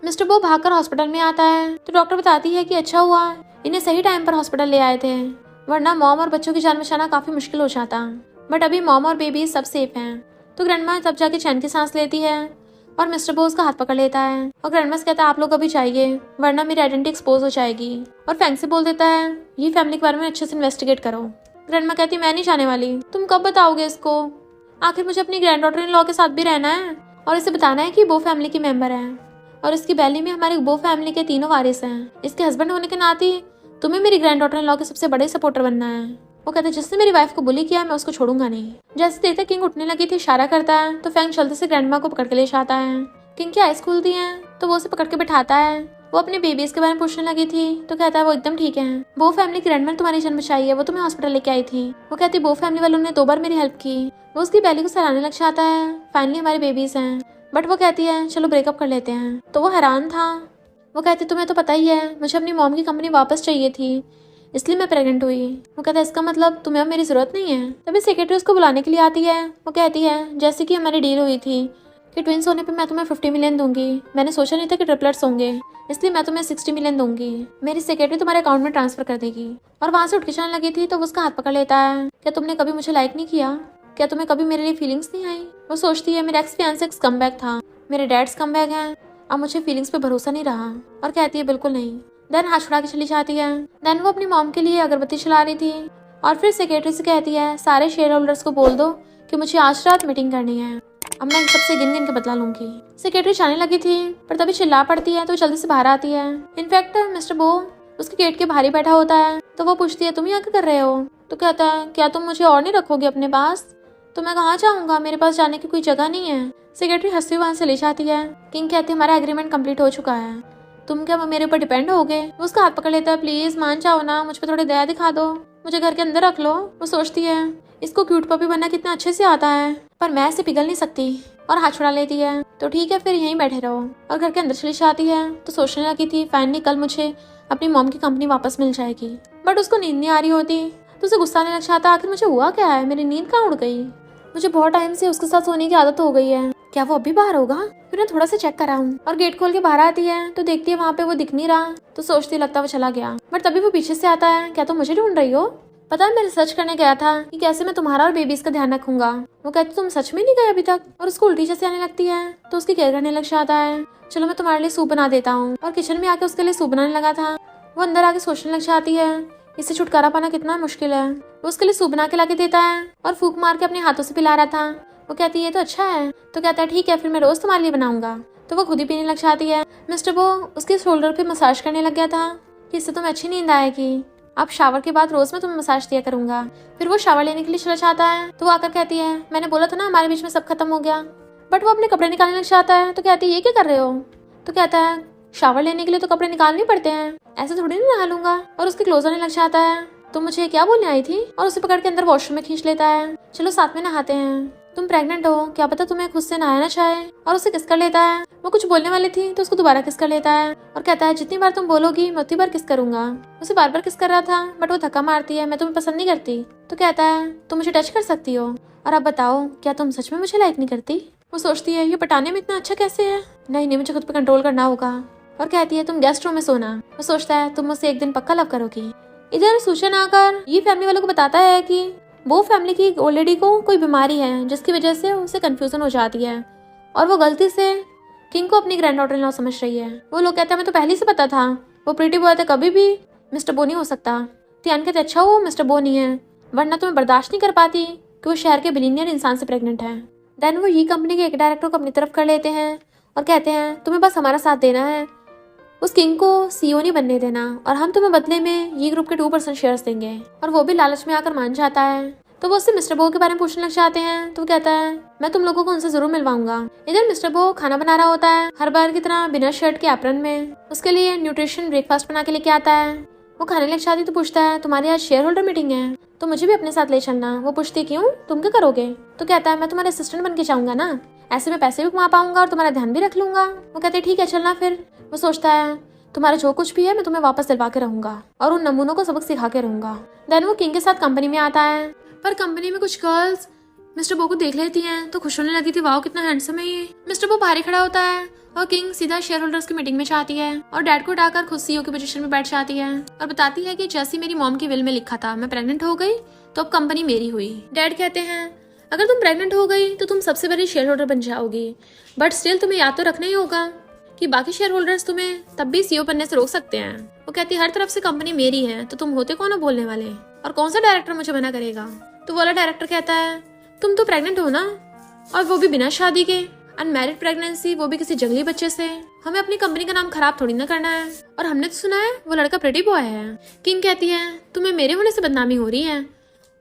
मिस्टर बो भागकर हॉस्पिटल में आता है तो डॉक्टर बताती है कि अच्छा हुआ इन्हें सही टाइम पर हॉस्पिटल ले आए थे, वरना मॉम और बच्चों की जान बचाना काफी मुश्किल हो जाता। बट अभी मॉम और बेबी सब सेफ हैं। तो ग्रैंडमा तब जाके चैन की सांस लेती है और मिस्टर बो उसका हाथ पकड़ लेता है और ग्रैंडमा से कहता है आप लोग अभी जाइए वरना मेरी आइडेंटिटी एक्सपोज हो जाएगी। और फैंग से बोल देता है ये फैमिली के बारे में अच्छे से इन्वेस्टिगेट करो। ग्रैंडमा कहती मैं नहीं जाने वाली, तुम कब बताओगे इसको? आखिर मुझे अपनी ग्रैंड डॉटर इन लॉ के साथ भी रहना है और इसे बताना है कि बो फैमिली की मेंबर है और इसकी बैली में हमारे बो फैमिली के तीनों वारिस हैं। इसके हस्बैंड होने के नाते तुम्हें मेरी ग्रैंड डॉटर इन लॉ के सबसे बड़े सपोर्टर बनना है। वो कहते हैं जिसने मेरी वाइफ को बुली किया मैं उसको छोड़ूंगा नहीं। जैसे देखते किंग उठने लगी थी इशारा करता है तो फैंग जल्दी से ग्रैंडमा को पकड़ के ले जाता है। किंग की आइज खुलती हैं तो वो उसे पकड़ के बैठाता है। वो अपने बेबीज के बारे में पूछने लगी थी तो कहता है वो एकदम ठीक है, बो फैमिली की ग्रैंडमा ने तुम्हारी जान बचाई है, वो तुम्हें हॉस्पिटल लेके आई थी। वो कहती बो फैमिली वालों ने 2 बार मेरी हेल्प की। वो उसकी बैली को सराहने लग जाता है, फाइनली हमारे बेबीज हैं। बट वो कहती है चलो ब्रेकअप कर लेते हैं। तो वो हैरान था। वो कहती तुम्हें तो पता ही है मुझे अपनी मॉम की कंपनी वापस चाहिए थी, इसलिए मैं प्रेग्नेंट हुई। वो कहता है इसका मतलब तुम्हें अब मेरी जरूरत नहीं है। तभी सेक्रेटरी उसको बुलाने के लिए आती है। वो कहती है जैसे कि हमारी डील हुई थी कि ट्विंस होने पे मैं तुम्हें 50 मिलियन दूंगी, मैंने सोचा नहीं था कि ट्रिपलेट्स होंगे, इसलिए मैं तुम्हें 60 मिलियन दूंगी। मेरी सेक्रेटरी तुम्हारे अकाउंट में ट्रांसफर कर देगी। और वहाँ से उठ के जाने लगी थी तो वो उसका हाथ पकड़ लेता है। क्या तुमने कभी मुझे लाइक नहीं किया? क्या तुम्हें कभी मेरे लिए फीलिंग्स नहीं आई? वो सोचती है मेरे एक्स फियांसे का कमबैक था, मेरे डैड्स कमबैक है, अब मुझे फीलिंग्स पे भरोसा नहीं रहा। और कहती है बिल्कुल नहीं। देन हाथ छुड़ा के चली जाती है। देन वो अपनी मॉम के लिए अगरबत्ती चला रही थी और फिर सेक्रेटरी से कहती है सारे शेयर होल्डर्स को बोल दो कि मुझे आज रात मीटिंग करनी है, अब मैं सबसे गिन गिन के बदला लूंगी। सेक्रेटरी जाने लगी थी पर तभी चिल्ला पड़ती है तो जल्दी से बाहर आती है। इनफैक्ट मिस्टर बो उसके गेट के बाहर ही बैठा होता है तो वो पूछती है तुम यहाँ क्या कर रहे हो? तो कहता है क्या तुम मुझे और नहीं रखोगे अपने पास? तो मैं कहाँ जाऊंगा, मेरे पास जाने की कोई जगह नहीं है। सेक्रेटरी हंसती वहाँ से ले जाती है। किंग कहते हमारा एग्रीमेंट कंप्लीट हो चुका है, तुम क्या मेरे ऊपर डिपेंड होगे? वो उसका हाथ पकड़ लेता है प्लीज मान जाओ ना, मुझ पर थोड़ी दया दिखा दो, मुझे घर के अंदर रख लो। वो सोचती है इसको क्यूट पपी बनना कितना अच्छे से आता है पर मैं इसे पिघल नहीं सकती और हाथ छुड़ा लेती है। तो ठीक है फिर यहीं बैठे रहो। और घर के अंदर चली जाती है तो सोचने लगी थी फाइनली कल मुझे अपनी मॉम की कंपनी वापस मिल जाएगी। बट उसको नींद नहीं आ रही होती तो उसे गुस्सा आने लग जाता आखिर मुझे हुआ क्या है, मेरी नींद कहाँ उड़ गई? मुझे बहुत टाइम से उसके साथ सोने की आदत हो गई है, क्या वो अभी बाहर होगा? फिर मैं थोड़ा सा चेक कराऊं। और गेट खोल के बाहर आती है तो देखती है वहाँ पे वो दिख नहीं रहा तो सोचती लगता वो चला गया। बट तभी वो पीछे से आता है क्या तुम मुझे ढूंढ रही हो? पता है मैं रिसर्च करने गया था कि कैसे मैं तुम्हारा और बेबीज का ध्यान रखूंगा। वो कहती तुम सच में नहीं गए अभी तक, और उसको उल्टी जैसे आने लगती है तो उसकी केयर करने लग जाता है। चलो मैं तुम्हारे लिए सूप बना देता हूँ। और किचन में आके उसके लिए सूप बनाने लगा था। वो अंदर आके सोचने लग जाती है इससे छुटकारा पाना कितना मुश्किल है। वो उसके लिए सूप बना के लाके देता है और फूक मार के अपने हाथों से पिला रहा था। वो कहती है ये तो अच्छा है। तो कहता है ठीक है फिर मैं रोज तुम्हारे लिए बनाऊंगा। तो वो खुद ही पीने लग जाती है। मिस्टर बो उसके शोल्डर पे मसाज करने लग गया था कि इससे तुम्हें अच्छी नींद आएगी। अब शावर के बाद रोज मैं तुम्हें मसाज दिया करूंगा। फिर वो शावर लेने के लिए चला जाता है तो वो आकर कहती है मैंने बोला था ना हमारे बीच में सब खत्म हो गया। बट वो अपने कपड़े निकालने लग जाता है तो कहती है ये क्या कर रहे हो। तो कहता है शावर लेने के लिए तो कपड़े निकालने पड़ते हैं, ऐसे थोड़ी नहीं नहा लूंगा। और उसके क्लोज होने लग जाता है तुम मुझे क्या बोलने आई थी, और उसे पकड़ के अंदर वॉशरूम में खींच लेता है। चलो साथ में नहाते हैं, तुम प्रेग्नेंट हो, क्या पता तुम्हें खुद से नहाना चाहे। और उसे किस कर लेता है। वो कुछ बोलने वाली थी तो उसको दोबारा किस कर लेता है और कहता है जितनी बार तुम बोलोगी मैं उतनी बार किस करूंगा। उसे बार बार किस कर रहा था बट वो धक्का मारती है मैं तुम्हें पसंद नहीं करती। तो कहता है तुम मुझे टच कर सकती हो, और अब बताओ क्या तुम सच में मुझे लाइक नहीं करती। वो सोचती है ये पटाने में इतना अच्छा कैसे है, नहीं मुझे खुद पे कंट्रोल करना होगा। और कहती है तुम गेस्ट रूम में सोना। वो सोचता है तुम मुझसे एक दिन पक्का लव करोगी। इधर सूचन आकर ये फैमिली वालों को बताता है कि वो फैमिली की ओल्ड लेडी को कोई बीमारी है जिसकी वजह से उसे कंफ्यूजन हो जाती है और वो गलती से किंग को अपनी ग्रैंड डॉटर इन लॉ समझ रही है। वो लोग कहते हैं मैं तो पहले से पता था वो प्रीटी बॉय था, कभी भी मिस्टर बो नहीं हो सकता। तियान कहते अच्छा वो मिस्टर बो नहीं है वरना तो मैं बर्दाश्त नहीं कर पाती कि वो शहर के बिलियनियर इंसान से प्रेग्नेंट है। देन वो ये कंपनी के एक डायरेक्टर को अपनी तरफ कर लेते हैं और कहते हैं तुम्हें बस हमारा साथ देना है, उस किंग को सीईओ नहीं बनने देना, और हम तुम्हें बदले में ये ग्रुप के 2% शेयर्स देंगे। और वो भी लालच में आकर मान जाता है। तो वो उससे मिस्टर बो के बारे में पूछने लग जाते हैं तो वो कहता है मैं तुम लोगों को उनसे जरूर मिलवाऊंगा। इधर मिस्टर बो खाना बना रहा होता है हर बार की तरह बिना शर्ट के एप्रन में। उसके लिए न्यूट्रिशन ब्रेकफास्ट बना के लेके आता है। वो खाने लग जाती तो पूछता है तुम्हारी आज शेयर होल्डर मीटिंग है तो मुझे भी अपने साथ ले चलना। वो पूछती क्यों, तुम क्या करोगे। तो कहता है मैं तुम्हारे असिस्टेंट बन के जाऊंगा ना, ऐसे में पैसे भी कमा पाऊंगा और तुम्हारा ध्यान भी रख लूंगा। वो कहते ठीक है चलना। फिर वो सोचता है तुम्हारा जो कुछ भी है मैं तुम्हें वापस दिलवा के रहूंगा और उन नमूनों को सबक सिखा के रहूंगा। देन वो किंग के साथ कंपनी में आता है पर कंपनी में कुछ गर्ल्स मिस्टर बो को देख लेती हैं तो खुश होने लगी थी, वाओ कितना हैंडसम है ये। मिस्टर बो बाहर खड़ा होता है और किंग सीधा शेयर होल्डर्स की मीटिंग में जाती है और डैड को उठाकर खुद सीईओ की पोजीशन में बैठ जाती है और बताती है कि जैसी मेरी मॉम की विल में लिखा था मैं प्रेग्नेंट हो गई तो अब कंपनी मेरी हुई। डैड कहते हैं अगर तुम प्रेग्नेंट हो गई तो तुम सबसे बड़ी शेयर होल्डर बन जाओगी, बट स्टिल तुम्हें याद तो रखना ही होगा कि बाकी शेयर होल्डर्स तुम्हें तब भी सीईओ बनने से रोक सकते हैं। वो कहती है हर तरफ से कंपनी मेरी है तो तुम होते कौन हो बोलने वाले, और कौन सा डायरेक्टर मुझे मना करेगा। तो वाला डायरेक्टर कहता है तुम तो प्रेग्नेंट हो ना, और वो भी बिना शादी के, अनमैरिड प्रेगनेंसी, वो भी किसी जंगली बच्चे से। हमें अपनी कंपनी का नाम खराब थोड़ी ना करना है, और हमने तो सुना है वो लड़का प्रेटी बॉय है। किंग कहती है तुम्हें मेरे होने से बदनामी हो रही है,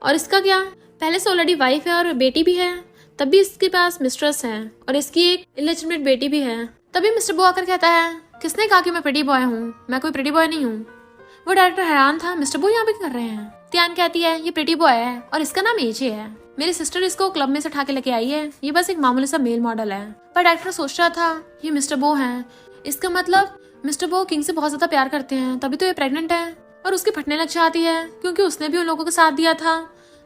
और इसका क्या, पहले से ऑलरेडी वाइफ है और बेटी भी है, तब भी इसके पास मिस्ट्रेस है और इसकी एक इलेजिटिमेट बेटी भी है। तभी मिस्टर बो आकर कहता है किसने कहा कि मैं प्रेटी बॉय हूँ, मैं कोई प्रेटी बॉय नहीं हूँ। वो डायरेक्टर हैरान था, मिस्टर बो यहाँ पे क्या कर रहे हैं। त्यान कहती है ये प्रेटी बॉय है और इसका नाम एजे है, मेरी सिस्टर इसको क्लब में से उठा के लेके आई है, ये बस एक मामूली सा मेल मॉडल है। पर डायरेक्टर सोच रहा था ये मिस्टर बो है, इसका मतलब मिस्टर बो किंग से बहुत ज्यादा प्यार करते हैं, तभी तो ये प्रेग्नेंट है। और उसकी फटने लग जाती है क्योंकि उसने भी उन लोगों का साथ दिया था,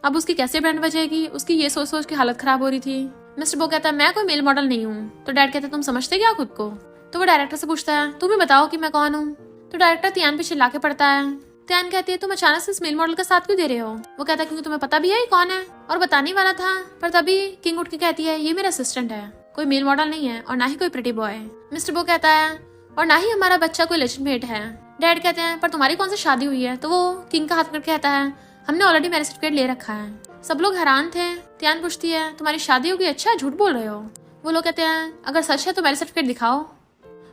अब उसकी कैसे बैंड बजेगी, उसकी ये सोच सोच की हालत खराब हो रही थी। मिस्टर बो कहता है मैं कोई मेल मॉडल नहीं हूँ। तो डैड कहते तुम समझते क्या खुद को। तो वो डायरेक्टर से पूछता है तुम ही बताओ कि मैं कौन हूँ। तो डायरेक्टर त्यान पे चिल्ला के पड़ता है। त्यान कहती है तुम अचानक से इस मेल मॉडल का साथ क्यों दे रहे हो। वो कहता है क्योंकि तुम्हें पता भी है ये कौन है, और बताने वाला था। पर तभी किंग उठ के कहती है ये मेरा असिस्टेंट है, कोई मेल मॉडल नहीं है और ना ही कोई प्रेटी बॉय। मिस्टर बो कहता है और ना ही हमारा बच्चा कोई लेजिटिमेट है। डैड कहते हैं पर तुम्हारी कौन सी शादी हुई है। तो वो किंग का हाथ पकड़ कहता है हमने ऑलरेडी मैरिज सर्टिफिकेट ले रखा है। सब लोग हैरान थे। त्यान पूछती है तुम्हारी शादी होगी, अच्छा झूठ बोल रहे हो। वो लोग कहते हैं अगर सच है तो मैरिज सर्टिफिकेट दिखाओ।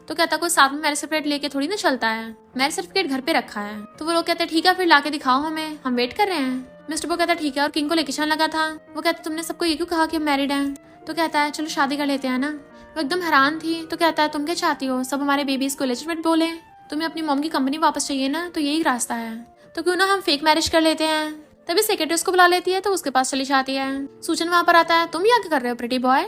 तो कहता कोई साथ में मैरिज सर्टिफिकेट लेके थोड़ी ना चलता है, मैरिज सर्टिफिकेट घर पे रखा है। तो वो लोग कहते हैं ठीक है फिर लाके दिखाओ हमें, हम वेट कर रहे हैं। मिस्टर बो कहता है ठीक है, और किंग को लेके चलने लगा था। वो कहता तुमने सबको ये क्यों कहा कि हम मैरिड हैं। तो कहता है चलो शादी कर लेते हैं ना। वो एकदम हैरान थी। तो कहता है तुम क्या चाहती हो, सब हमारे बेबीज को लेजिटिमेट बोले, तुम्हें अपनी मॉम की कंपनी वापस चाहिए ना, तो यही रास्ता है, तो क्यों ना हम फेक मैरिज कर लेते हैं। तभी सेक्रेटरी उसको बुला लेती है तो उसके पास चली जाती है। सूचन वहां पर आता है तुम यहाँ क्या कर रहे हो प्रेटी बॉय।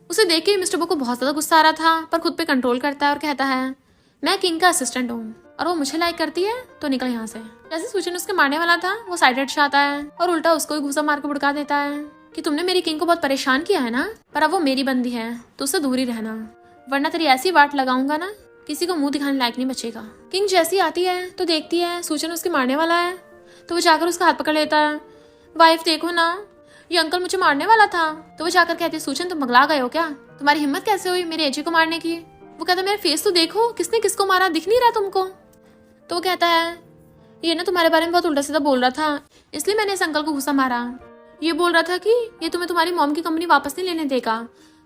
उसे देख के मिस्टर बो को बहुत ज्यादा गुस्सा आ रहा था, पर खुद पे कंट्रोल करता है और कहता है मैं किंग का असिस्टेंट हूँ और वो मुझे लाइक करती है तो निकल यहाँ से। जैसे सूचन उसके मारने वाला था वो साइड हट जाता है और उल्टा उसको ही घूसा मार के भुड़का देता है कि तुमने मेरी किंग को बहुत परेशान किया है ना, पर अब वो मेरी बंदी है तो उससे दूर ही रहना, वरना तेरी ऐसी वाट लगाऊंगा ना किसी को मुंह दिखाने लायक नहीं बचेगा। किंग जैसी आती है तो देखती है सूचन उसके मारने वाला है, तो वो जाकर उसका हाथ पकड़ लेता है। वाइफ देखो ना, ये अंकल मुझे मारने वाला था। तो वो जाकर कहती है सूजन तुम पगला गए हो क्या, तुम्हारी हिम्मत कैसे हुई मेरे एजी को मारने की। वो कहता है मेरा फेस तो देखो, किसने किसको मारा, दिख नहीं रहा तुमको। तो वो कहता है ये ना तुम्हारे बारे में बहुत उल्टा सीधा बोल रहा था, इसलिए मैंने इस अंकल को गुस्सा मारा। ये बोल रहा था कि ये तुम्हें तुम्हारी मॉम की कंपनी वापस नहीं लेने देगा।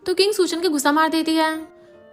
तो किंग सूजन के गुस्सा मार देती है,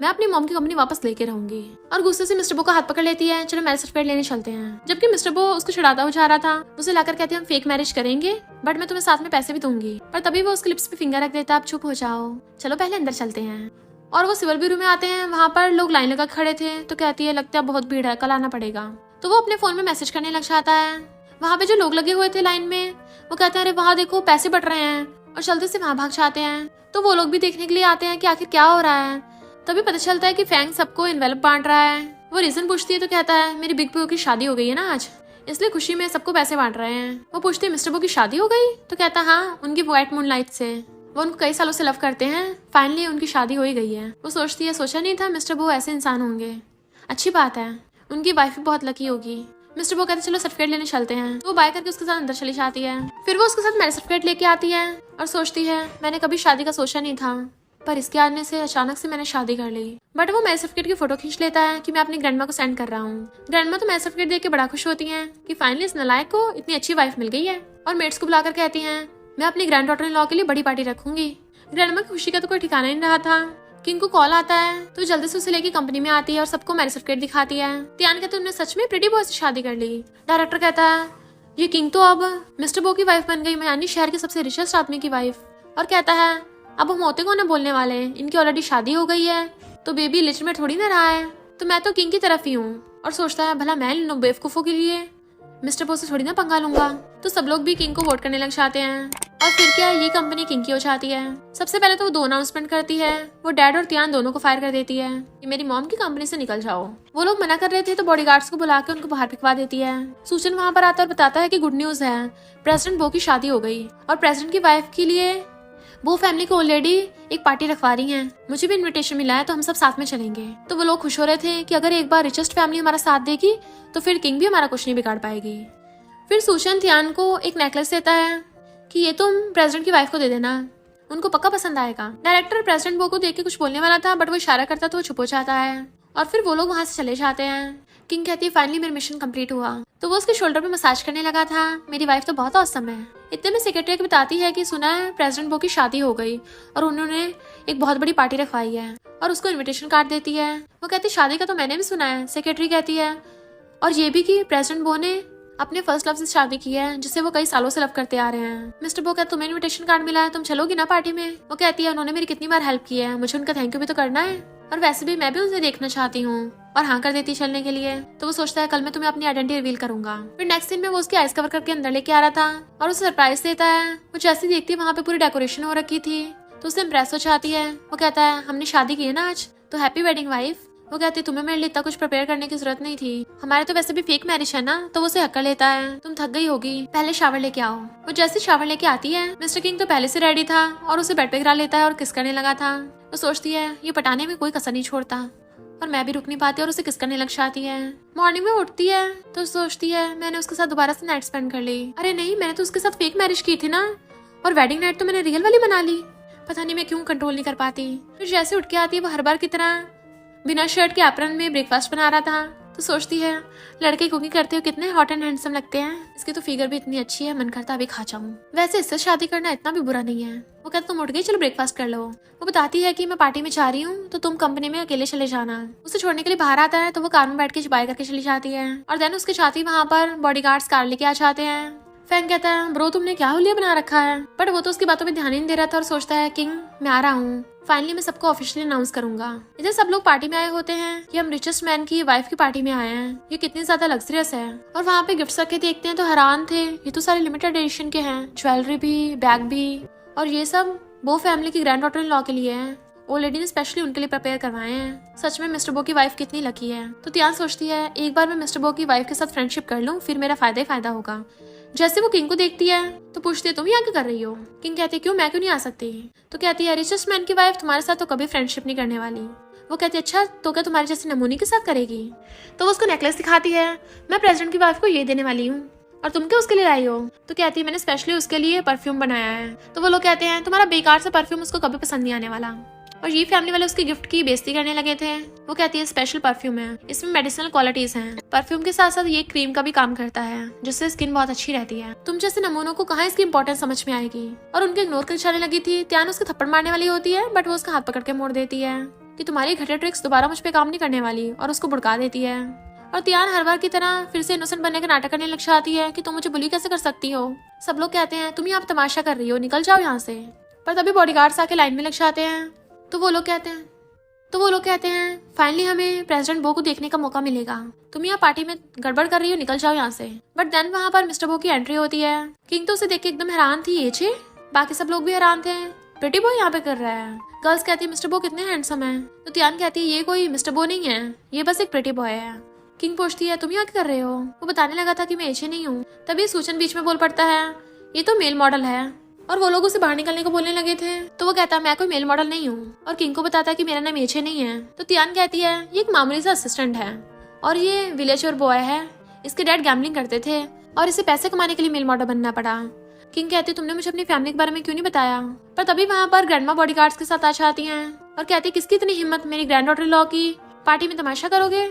मैं अपनी मॉम की कंपनी वापस लेके रहूंगी। और गुस्से से मिस्टर बो का हाथ पकड़ लेती है, चलो मैरिज सर्टिफिकेट लेने चलते हैं। जबकि मिस्टर बो उसको छुड़ाता हुआ जा रहा था, उसे लाकर कहते हैं हम फेक मैरिज करेंगे, बट मैं तुम्हें साथ में पैसे भी दूंगी। पर तभी वो उसके लिप्स पे फिंगर रख देता, आप चुप हो जाओ, चलो पहले अंदर चलते हैं। और वो सिविल ब्यूरो में आते हैं, वहाँ पर लोग लाइन लगा खड़े थे। तो कहती है लगता है बहुत भीड़ है, कल आना पड़ेगा। तो वो अपने फोन में मैसेज करने लग जाता है। वहाँ पे जो लोग लगे हुए थे लाइन में, वो कहते हैं अरे वहाँ देखो पैसे बट रहे हैं, और जल्दी से वहाँ भाग जाते हैं। तो वो लोग भी देखने के लिए आते हैं कि आखिर क्या हो रहा है। तभी पता चलता है कि फैंग सबको इन्वेलप बांट रहा है। वो रीजन पूछती है तो कहता है मेरी बिग बो की शादी हो गई है ना आज, इसलिए खुशी में सबको पैसे बांट रहे हैं। वो पूछती है मिस्टर बो की शादी हो गई, तो कहता है हाँ, उनकी व्हाइट मूनलाइट से। वो उनको कई सालों से लव करते हैं, फाइनली उनकी शादी हो ही गई है। वो सोचती है सोचा नहीं था मिस्टर बो ऐसे इंसान होंगे, अच्छी बात है, उनकी वाइफ भी बहुत लकी होगी। मिस्टर बो कहते चलो सर्टिफिकेट लेने चलते हैं। तो वो बाय करके उसके साथ अंदर चली जाती है। फिर वो उसके साथ मैरिज सर्टिफिकेट लेके आती है और सोचती है मैंने कभी शादी का सोचा नहीं था, पर इसके आने से अचानक से मैंने शादी कर ली। बट वो मैरिज सर्टिफिकेट की फोटो खींच लेता है कि मैं अपनी ग्रैंडमा को सेंड कर रहा हूँ। ग्रैंडमा तो मैरिज सर्टिफिकेट देख के बड़ा खुश होती हैं कि फाइनली इस नालायक को इतनी अच्छी वाइफ मिल गई है। और मेट्स को बुलाकर कहती हैं मैं अपनी ग्रैंड डॉटर इन लॉ के लिए बड़ी पार्टी रखूंगी। ग्रैंडमा की खुशी का तो कोई ठिकाना नहीं रहा था। किंग को कॉल आता है तो जल्दी से उसे लेके कंपनी में आती है और सबको मैरिज सर्टिफिकेट दिखाती है। तियान कहते उन्होंने सच में प्रीटी बॉय से शादी कर ली। डायरेक्टर कहता है ये किंग तो अब मिस्टर बो की वाइफ बन गई, यानी शहर के सबसे रिचेस्ट आदमी की वाइफ। और कहता है अब हम होते को ना बोलने वाले, इनकी ऑलरेडी शादी हो गई है तो बेबी लिटरमेट थोड़ी ना रहा है, तो मैं तो किंग की तरफ ही हूँ। और सोचता है भला मैं इन बेवकूफों के लिए मिस्टर बो से थोड़ी ना पंगा लूंगा। तो सब लोग भी किंग को वोट करने लग जाते हैं और फिर क्या ये कंपनी किंग की हो जाती है। सबसे पहले तो वो 2 अनाउंसमेंट करती है, वो डैड और तियान दोनों को फायर कर देती है कि मेरी मॉम की कंपनी से निकल जाओ। वो लोग मना कर रहे थे तो बॉडीगार्ड्स को बुला के उनको बाहर फिकवा देती है। सूचन वहाँ पर आता और बताता है कि गुड न्यूज है, प्रेसिडेंट बो की शादी हो गई और प्रेसिडेंट की वाइफ के लिए वो फैमिली को ऑलरेडी एक पार्टी रखवा रही है, मुझे भी इनविटेशन मिला है तो हम सब साथ में चलेंगे। तो वो लोग खुश हो रहे थे कि अगर एक बार रिचेस्ट फैमिली हमारा साथ देगी तो फिर किंग भी हमारा कुछ नहीं बिगाड़ पाएगी। फिर सूचन तियान को एक नेकलेस देता है कि ये तुम प्रेसिडेंट की वाइफ को दे देना, उनको पक्का पसंद आएगा। डायरेक्टर प्रेसिडेंट बो को देख के कुछ बोलने वाला था बट वो इशारा करता तो वो छुप हो जाता है और फिर वो लोग वहाँ से चले जाते हैं। किंग कहती है फाइनली मेरा मिशन कंप्लीट हुआ। तो वो उसके शोल्डर पे मसाज करने लगा था, मेरी वाइफ तो बहुत औसम है। इतने में सेक्रेटरी बताती है कि सुना है प्रेसिडेंट बो की शादी हो गई और उन्होंने एक बहुत बड़ी पार्टी रखवाई है और उसको इनविटेशन कार्ड देती है। वो कहती शादी का तो मैंने भी सुना है। सेक्रेटरी कहती है और ये भी कि प्रेसिडेंट बो ने अपने फर्स्ट लव से शादी की है जिससे वो कई सालों से लव करते आ रहे हैं। मिस्टर बो कहते तुम्हें इनविटेशन कार्ड मिला है, तुम चलोगी ना पार्टी में। वो कहती है उन्होंने मेरी कितनी बार हेल्प की है, मुझे उनका थैंक यू भी तो करना है और वैसे भी मैं भी उनसे देखना चाहती हूँ। और हाँ कर देती चलने के लिए। तो वो सोचता है कल मैं तुम्हें अपनी आइडेंटिटी रिवील करूंगा। फिर नेक्स्ट दिन में वो उसकी आइस कवर करके अंदर लेके आ रहा था और उसे सरप्राइज देता है। वो जैसे देखती है वहाँ पे पूरी डेकोरेशन हो रखी थी तो उसे इम्प्रेस हो जाती है। वो कहता है हमने शादी की है ना आज, तो हैप्पी वेडिंग वाइफ। वो कहती है तुम्हें मेरे लिए इतना कुछ प्रिपेयर करने की जरूरत नहीं थी, हमारे तो वैसे भी फेक मैरिज है ना। तो वो उसे हक्का लेता है, तुम थक गई होगी, पहले शावर लेके आओ। वो जैसे शावर लेके आती है, मिस्टर किंग तो पहले से रेडी था और उसे बेड पे गिरा लेता है और किस करने लगा था। वो सोचती है ये पटाने में कोई कसर नहीं छोड़ता और मैं भी रुक नहीं पाती और उसे किस करने लग जाती है। मॉर्निंग में उठती है तो सोचती है मैंने उसके साथ दोबारा से नाइट स्पेंड कर ली। अरे नहीं, मैंने तो उसके साथ फेक मैरिज की थी ना, और वेडिंग नाइट तो मैंने रियल वाली बना ली। पता नहीं मैं क्यों कंट्रोल नहीं कर पाती। फिर जैसे उठ के आती है वो हर बार की तरह बिना शर्ट के एप्रन में ब्रेकफास्ट बना रहा था। तो सोचती है लड़के कुकिंग करते हुए कितने हॉट एंड हैंडसम लगते हैं, इसकी तो फिगर भी इतनी अच्छी है, मन करता अभी खा जाऊं। वैसे इससे शादी करना इतना भी बुरा नहीं है। वो कहता तुम उठ गई, चलो ब्रेकफास्ट कर लो। वो बताती है कि मैं पार्टी में जा रही हूँ तो तुम कंपनी में अकेले चले जाना। उसे छोड़ने के लिए बाहर आता है तो वो कार में बैठ के बाय करके चली जाती है और देन उसके साथ ही वहाँ पर बॉडीगार्ड्स कार लेके आ जाते हैं। फैन कहता है ब्रो तुमने क्या हुलिया बना रखा है, बट वो तो उसकी बातों में ध्यान ही नहीं दे रहा था और सोचता है किंग मैं आ रहा हूँ, फाइनली मैं सबको ऑफिशियली अनाउंस करूंगा। इधर सब लोग पार्टी में आए होते हैं कि हम रिचेस्ट मैन की वाइफ की पार्टी में आए हैं, ये कितनी ज्यादा लग्जरियस है। और वहाँ पे गिफ्ट्स रखे देखते हैं तो हैरान थे, ये तो सारे लिमिटेड एडिशन के हैं, ज्वेलरी भी, बैग भी, और ये सब वो फैमिली की ग्रैंड डॉटर इन लॉ के लिए है। ओल्ड लेडी ने स्पेशली उनके लिए प्रिपेयर करवाए हैं। सच में मिस्टर बो की वाइफ कितनी लकी है। तो तियान सोचती है एक बार मैं मिस्टर बो की वाइफ के साथ फ्रेंडशिप कर लूं, फिर मेरा फायदा ही फायदा होगा। जैसे वो किंग को देखती है तो पूछती है तुम यहाँ क्या कर रही हो। किंग कहती है क्यों, मैं क्यों नहीं आ सकती। तो कहती है रिचेस्ट मैन की वाइफ तुम्हारे साथ तो कभी फ्रेंडशिप नहीं करने वाली। वो कहती है अच्छा तो क्या तुम्हारे जैसे नमूनी के साथ करेगी। तो वो उसको नेकलेस दिखाती है, मैं प्रेसिडेंट की वाइफ को ये देने वाली हूँ। और तुम क्या उसके लिए लाई हो? तो कहती है मैंने स्पेशली उसके लिए परफ्यूम बनाया है। तो वो लोग कहते हैं तुम्हारा बेकार सा परफ्यूम उसको कभी पसंद नहीं आने वाला। और ये फैमिली वाले उसकी गिफ्ट की बेइज्जती करने लगे थे। वो कहती है स्पेशल परफ्यूम है, इसमें मेडिसिनल क्वालिटीज हैं। परफ्यूम के साथ साथ ये क्रीम का भी काम करता है जिससे स्किन बहुत अच्छी रहती है। तुम जैसे नमूनों को कहाँ इसकी इंपॉर्टेंस समझ में आएगी। और उनके इग्नोर कर जाने लगी थी। त्यान उसके थप्पड़ मारने वाली होती है बट वो उसका हाथ पकड़ के मोड़ देती है कि तुम्हारी घटिया ट्रिक्स दोबारा मुझ पे काम नहीं करने वाली, और उसको भड़का देती है। और त्यान हर बार की तरह फिर से इनोसेंट बनने का नाटक करने लग जाती है कि तुम मुझे बुली कैसे कर सकती हो। सब लोग कहते हैं तुम यहाँ पे तमाशा कर रही हो, निकल जाओ यहाँ से। पर तभी बॉडीगार्ड्स आके लाइन में लग जाते हैं। तो वो लोग कहते हैं फाइनली हमें प्रेसिडेंट बो को देखने का मौका मिलेगा। तुम यहाँ पार्टी में गड़बड़ कर रही हो, निकल जाओ यहाँ से। बट देन वहाँ पर मिस्टर बो की एंट्री होती है। किंग तो उसे देख के एकदम हैरान थी। ये छे बाकी सब लोग भी हैरान थे, प्रिटी बॉय यहाँ पे कर रहा है। गर्ल्स कहती है मिस्टर बो कितने हैंडसम है। तो त्यान कहती है ये कोई मिस्टर बो नहीं है, ये बस एक प्रिटी बॉय है। किंग पूछती है तुम यहाँ क्या कर रहे हो? वो बताने लगा था कि मैं एचे नहीं हूँ। तभी सूचन बीच में बोल पड़ता है ये तो मेल मॉडल है। और वो लोग उसे बाहर निकलने को बोलने लगे थे। तो वो कहता है मैं कोई मेल मॉडल नहीं हूँ। और किंग को बताता है कि मेरा नाम एचे नहीं है। तो त्यान कहती है ये एक मामूली सा असिस्टेंट है और ये विलेजर बॉय है। इसके डैड गैम्बलिंग करते थे और इसे पैसे कमाने के लिए मेल मॉडल बनना पड़ा। किंग कहती है तुमने मुझे अपनी फैमिली के बारे में क्यों नहीं बताया? पर तभी वहाँ पर ग्रैंडमा बॉडीगार्ड्स के साथ आ जाती हैं और कहती है किसकी इतनी हिम्मत, मेरी ग्रैंड डॉटर लॉ की पार्टी में तमाशा करोगे?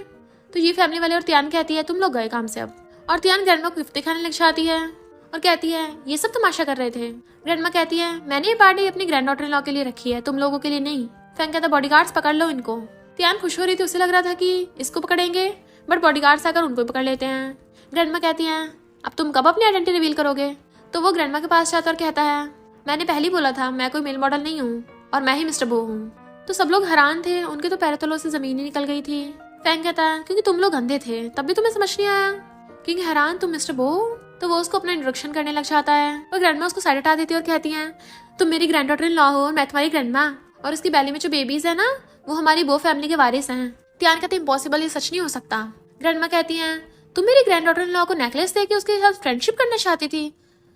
तो ये फैमिली वाले और त्यान कहती है तुम लोग गए काम से अब। और त्यान ग्रैंडमा को गिफ्ट दिखाने लग जाती है और कहती है ये सब तमाशा कर रहे थे। ग्रैंडमा कहती है मैंने ये पार्टी अपनी ग्रैंड डॉटर लॉ के लिए रखी है, तुम लोगों के लिए नहीं। फैंग कहता बॉडीगार्ड्स पकड़ लो इनको। त्यान खुश हो रही थी, उसे लग रहा था कि इसको पकड़ेंगे बट बॉडीगार्ड्स आकर उनको पकड़ लेते हैं। ग्रैंडमा कहती है अब तुम कब अपनी आइडेंटिटी रिवील करोगे? तो वो ग्रैंडमा के पास जाता और कहता है मैंने पहले ही बोला था मैं कोई मेल मॉडल नहीं हूँ और मैं ही मिस्टर बो हूँ। तो सब लोग हैरान थे, उनके तो पैरों तलों से जमीन ही निकल गई थी। फैंग कहता है क्योंकि तुम लोग अंधे थे तब भी तुम्हें समझ नहीं आया। किंग हैरान तुम मिस्टर बो? तो वो उसको अपना इंट्रोडक्शन करने लग जाता है और ग्रैंडमा उसको साइड हटा देती है और कहती है तुम मेरी ग्रैंड डॉटर इन लॉ हो और मैं तुम्हारी ग्रैंडमा, और इसकी बैली में जो बेबीज है ना वो हमारी बो फैमिली के वारिस हैं। त्यान कहते इम्पॉसिबल, ये सच नहीं हो सकता। ग्रैंडमा कहती है तुम मेरी ग्रैंड डॉटर इन लॉ को नेकलेस देके उसके साथ फ्रेंडशिप करना चाहती थी,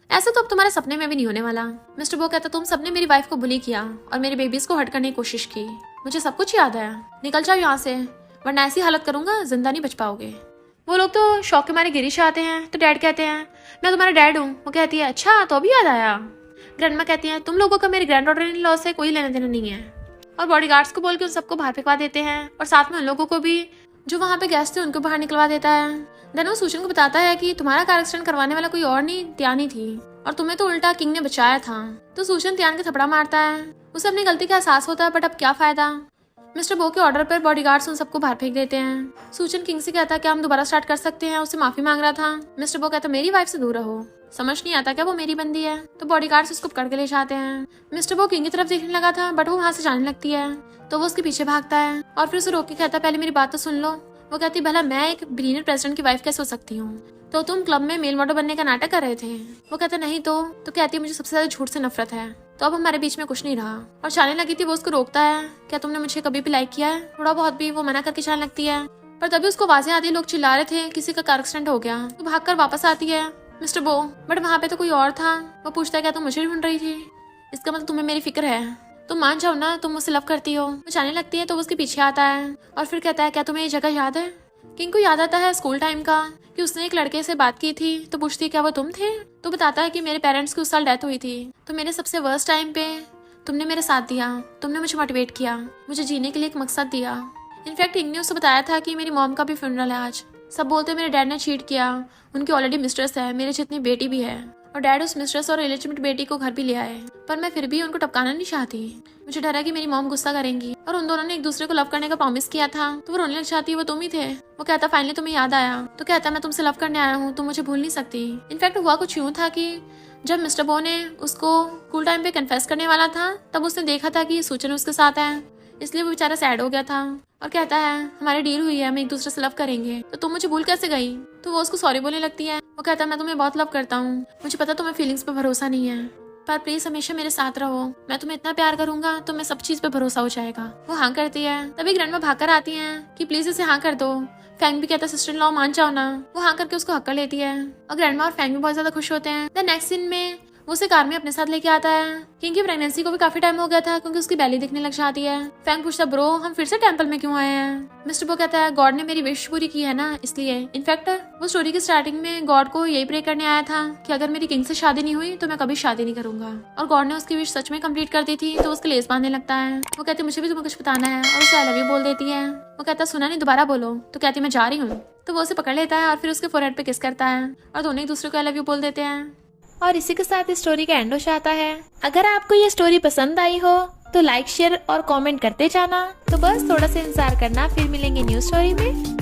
ऐसा तो अब तुम्हारे सपने में भी नहीं होने वाला। मिस्टर बो कहता तुम सबने मेरी वाइफ को बुली किया और मेरे बेबीज को हर्ट करने की कोशिश की, मुझे सब कुछ याद है, निकल जाओ यहाँ से वरना ऐसी हालत करूंगा जिंदा नहीं बच पाओगे। वो लोग तो शौक के मारे गिरीश आते हैं। तो डैड कहते हैं मैं तुम्हारा डैड हूँ। वो कहती है अच्छा तो अभी याद आया। ग्रैंडमा कहती है तुम लोगों का मेरी ग्रैंड डॉटर इन लॉ से कोई लेना देना नहीं है। और बॉडीगार्ड्स को बोल के उन सबको बाहर फेंकवा देते हैं और साथ में उन लोगों को भी जो वहाँ पे गेस्ट थे उनको बाहर निकलवा देता है। देन वो सूचन को बताता है कि तुम्हारा कार एक्सीडेंट करवाने वाला कोई और नहीं त्यान ही थी और तुम्हें तो उल्टा किंग ने बचाया था। तो सूचन त्यान के थपड़ा मारता है, उसे अपनी गलती का एहसास होता है बट अब क्या फायदा। मिस्टर बो के ऑर्डर पर बॉडीगार्ड्स उन सबको बाहर फेंक देते हैं। सूचन किंग से कहता है क्या हम दोबारा स्टार्ट कर सकते हैं, उससे माफी मांग रहा था। मिस्टर बो कहता मेरी वाइफ से दूर रहो, समझ नहीं आता क्या वो मेरी बंदी है। तो बॉडीगार्ड्स उसको पकड़ के ले जाते हैं। मिस्टर बो किंग की तरफ देखने लगा था बट वो वहाँ से जाने लगती है तो वो उसके पीछे भागता है और फिर उसे रोक के कहता है पहले मेरी बात तो सुन लो। वो कहती भला मैं एक बिलियनर प्रेसिडेंट की वाइफ कैसे हो सकती हूँ? तो तुम क्लब में मेल मॉडल बनने का नाटक कर रहे थे। वो कहता नहीं तो कहती है मुझे सबसे ज्यादा झूठ से नफरत है, तो अब हमारे बीच में कुछ नहीं रहा। और जाने लगी थी वो उसको रोकता है क्या तुमने मुझे कभी भी लाइक किया है? थोड़ा बहुत भी। वो मना करके जाने लगती है पर तभी उसको आवाजें आती, लोग चिल्ला रहे थे किसी का कार एक्सीडेंट हो गया। तो भागकर वापस आती है मिस्टर बो बट वहाँ पे तो कोई और था। वो पूछता है क्या तुम मुझे ढूंढ रही थी? इसका मतलब तुम्हें मेरी फिक्र है, तुम मान जाओ ना तुम मुझसे लव करती हो। वो जाने लगती है तो वो उसके पीछे आता है और फिर कहता है क्या तुम्हें ये जगह याद है? किंग को याद आता है स्कूल टाइम का कि उसने एक लड़के से बात की थी। तो पूछती है क्या वो तुम थे? तो बताता है कि मेरे पेरेंट्स की उस साल डेथ हुई थी, तो मेरे सबसे वर्स्ट टाइम पे तुमने मेरे साथ दिया, तुमने मुझे मोटिवेट किया, मुझे जीने के लिए एक मकसद दिया। इनफैक्ट किंग ने उससे बताया था कि मेरी मॉम का भी फ्यूनरल है आज। सब बोलते मेरे डैड ने चीट किया, उनकी ऑलरेडी मिस्ट्रेस है, मेरे जितनी बेटी भी है और डैड उस मिस्ट्रेस और इलिजिबेट बेटी को घर भी ले आए। पर मैं फिर भी उनको टपकाना नहीं चाहती, मुझे डर है कि मेरी मॉम गुस्सा करेंगी और उन दोनों ने एक दूसरे को लव करने का प्रॉमिस किया था। तो वो रोने लग जाती है वो तुम ही थे। वो कहता फाइनली तुम्हें याद आया। तो कहता मैं तुमसे लव करने आया हूँ, तुम मुझे भूल नहीं सकती। इनफैक्ट हुआ कुछ यूँ था कि जब मिस्टर बो ने उसको स्कूल टाइम पे कन्फेस करने वाला था तब उसने देखा था कि सूचन उसके साथ है, इसलिए वो बेचारा सैड हो गया था और कहता है हमारी डील हुई है, हम एक दूसरे से लव करेंगे, तो तुम मुझे भूल कैसे गई? तो वो उसको सॉरी बोलने लगती है। वो कहता है मैं तुम्हें बहुत लव करता हूँ, मुझे पता तुम्हें फीलिंग्स पे भरोसा नहीं है पर प्लीज हमेशा मेरे साथ रहो, मैं तुम्हें इतना प्यार करूंगा तो मैं सब चीज पे भरोसा हो जाएगा। वो हाँ करती है। तभी ग्रैंडमा भागकर आती हैं कि प्लीज इसे हाँ कर दो। फैंग भी कहता है सिस्टर इन लॉ मान जाओ ना। वो हाँ करके उसको हक कर लेती है और ग्रैंडमा और फैंग भी बहुत ज्यादा खुश होते हैं। द नेक्स्ट सीन में वो उसे कार में अपने साथ लेके आता है। किंग की प्रेगनेंसी को भी काफी टाइम हो गया था क्योंकि उसकी बेली दिखने लग जाती है। फैंग पूछता ब्रो हम फिर से टेंपल में क्यों आए हैं। मिस्टर बो कहता है गॉड ने मेरी विश पूरी की है ना इसलिए। इनफैक्ट वो स्टोरी की स्टार्टिंग में गॉड को यही प्रे करने आया था कि अगर मेरी किंग से शादी नहीं हुई तो मैं कभी शादी नहीं करूंगा। और गॉड ने उसकी विश सच में कंप्लीट कर दी थी तो उसके लेस बांधने लगता है। वो कहती मुझे भी तुम्हें कुछ बताना है और उसे आई लव यू बोल देती है। वो कहता सुना नहीं दोबारा बोलो। तो कहती मैं जा रही हूँ। तो वो उसे पकड़ लेता है और फिर उसके फोरहेड पे किस करता है और दोनों एक दूसरे को आई लव यू बोल देते हैं। और इसी के साथ इस स्टोरी का एंड हो जाता है। अगर आपको ये स्टोरी पसंद आई हो तो लाइक शेयर और कमेंट करते जाना। तो बस थोड़ा सा इंतजार करना, फिर मिलेंगे न्यू स्टोरी में।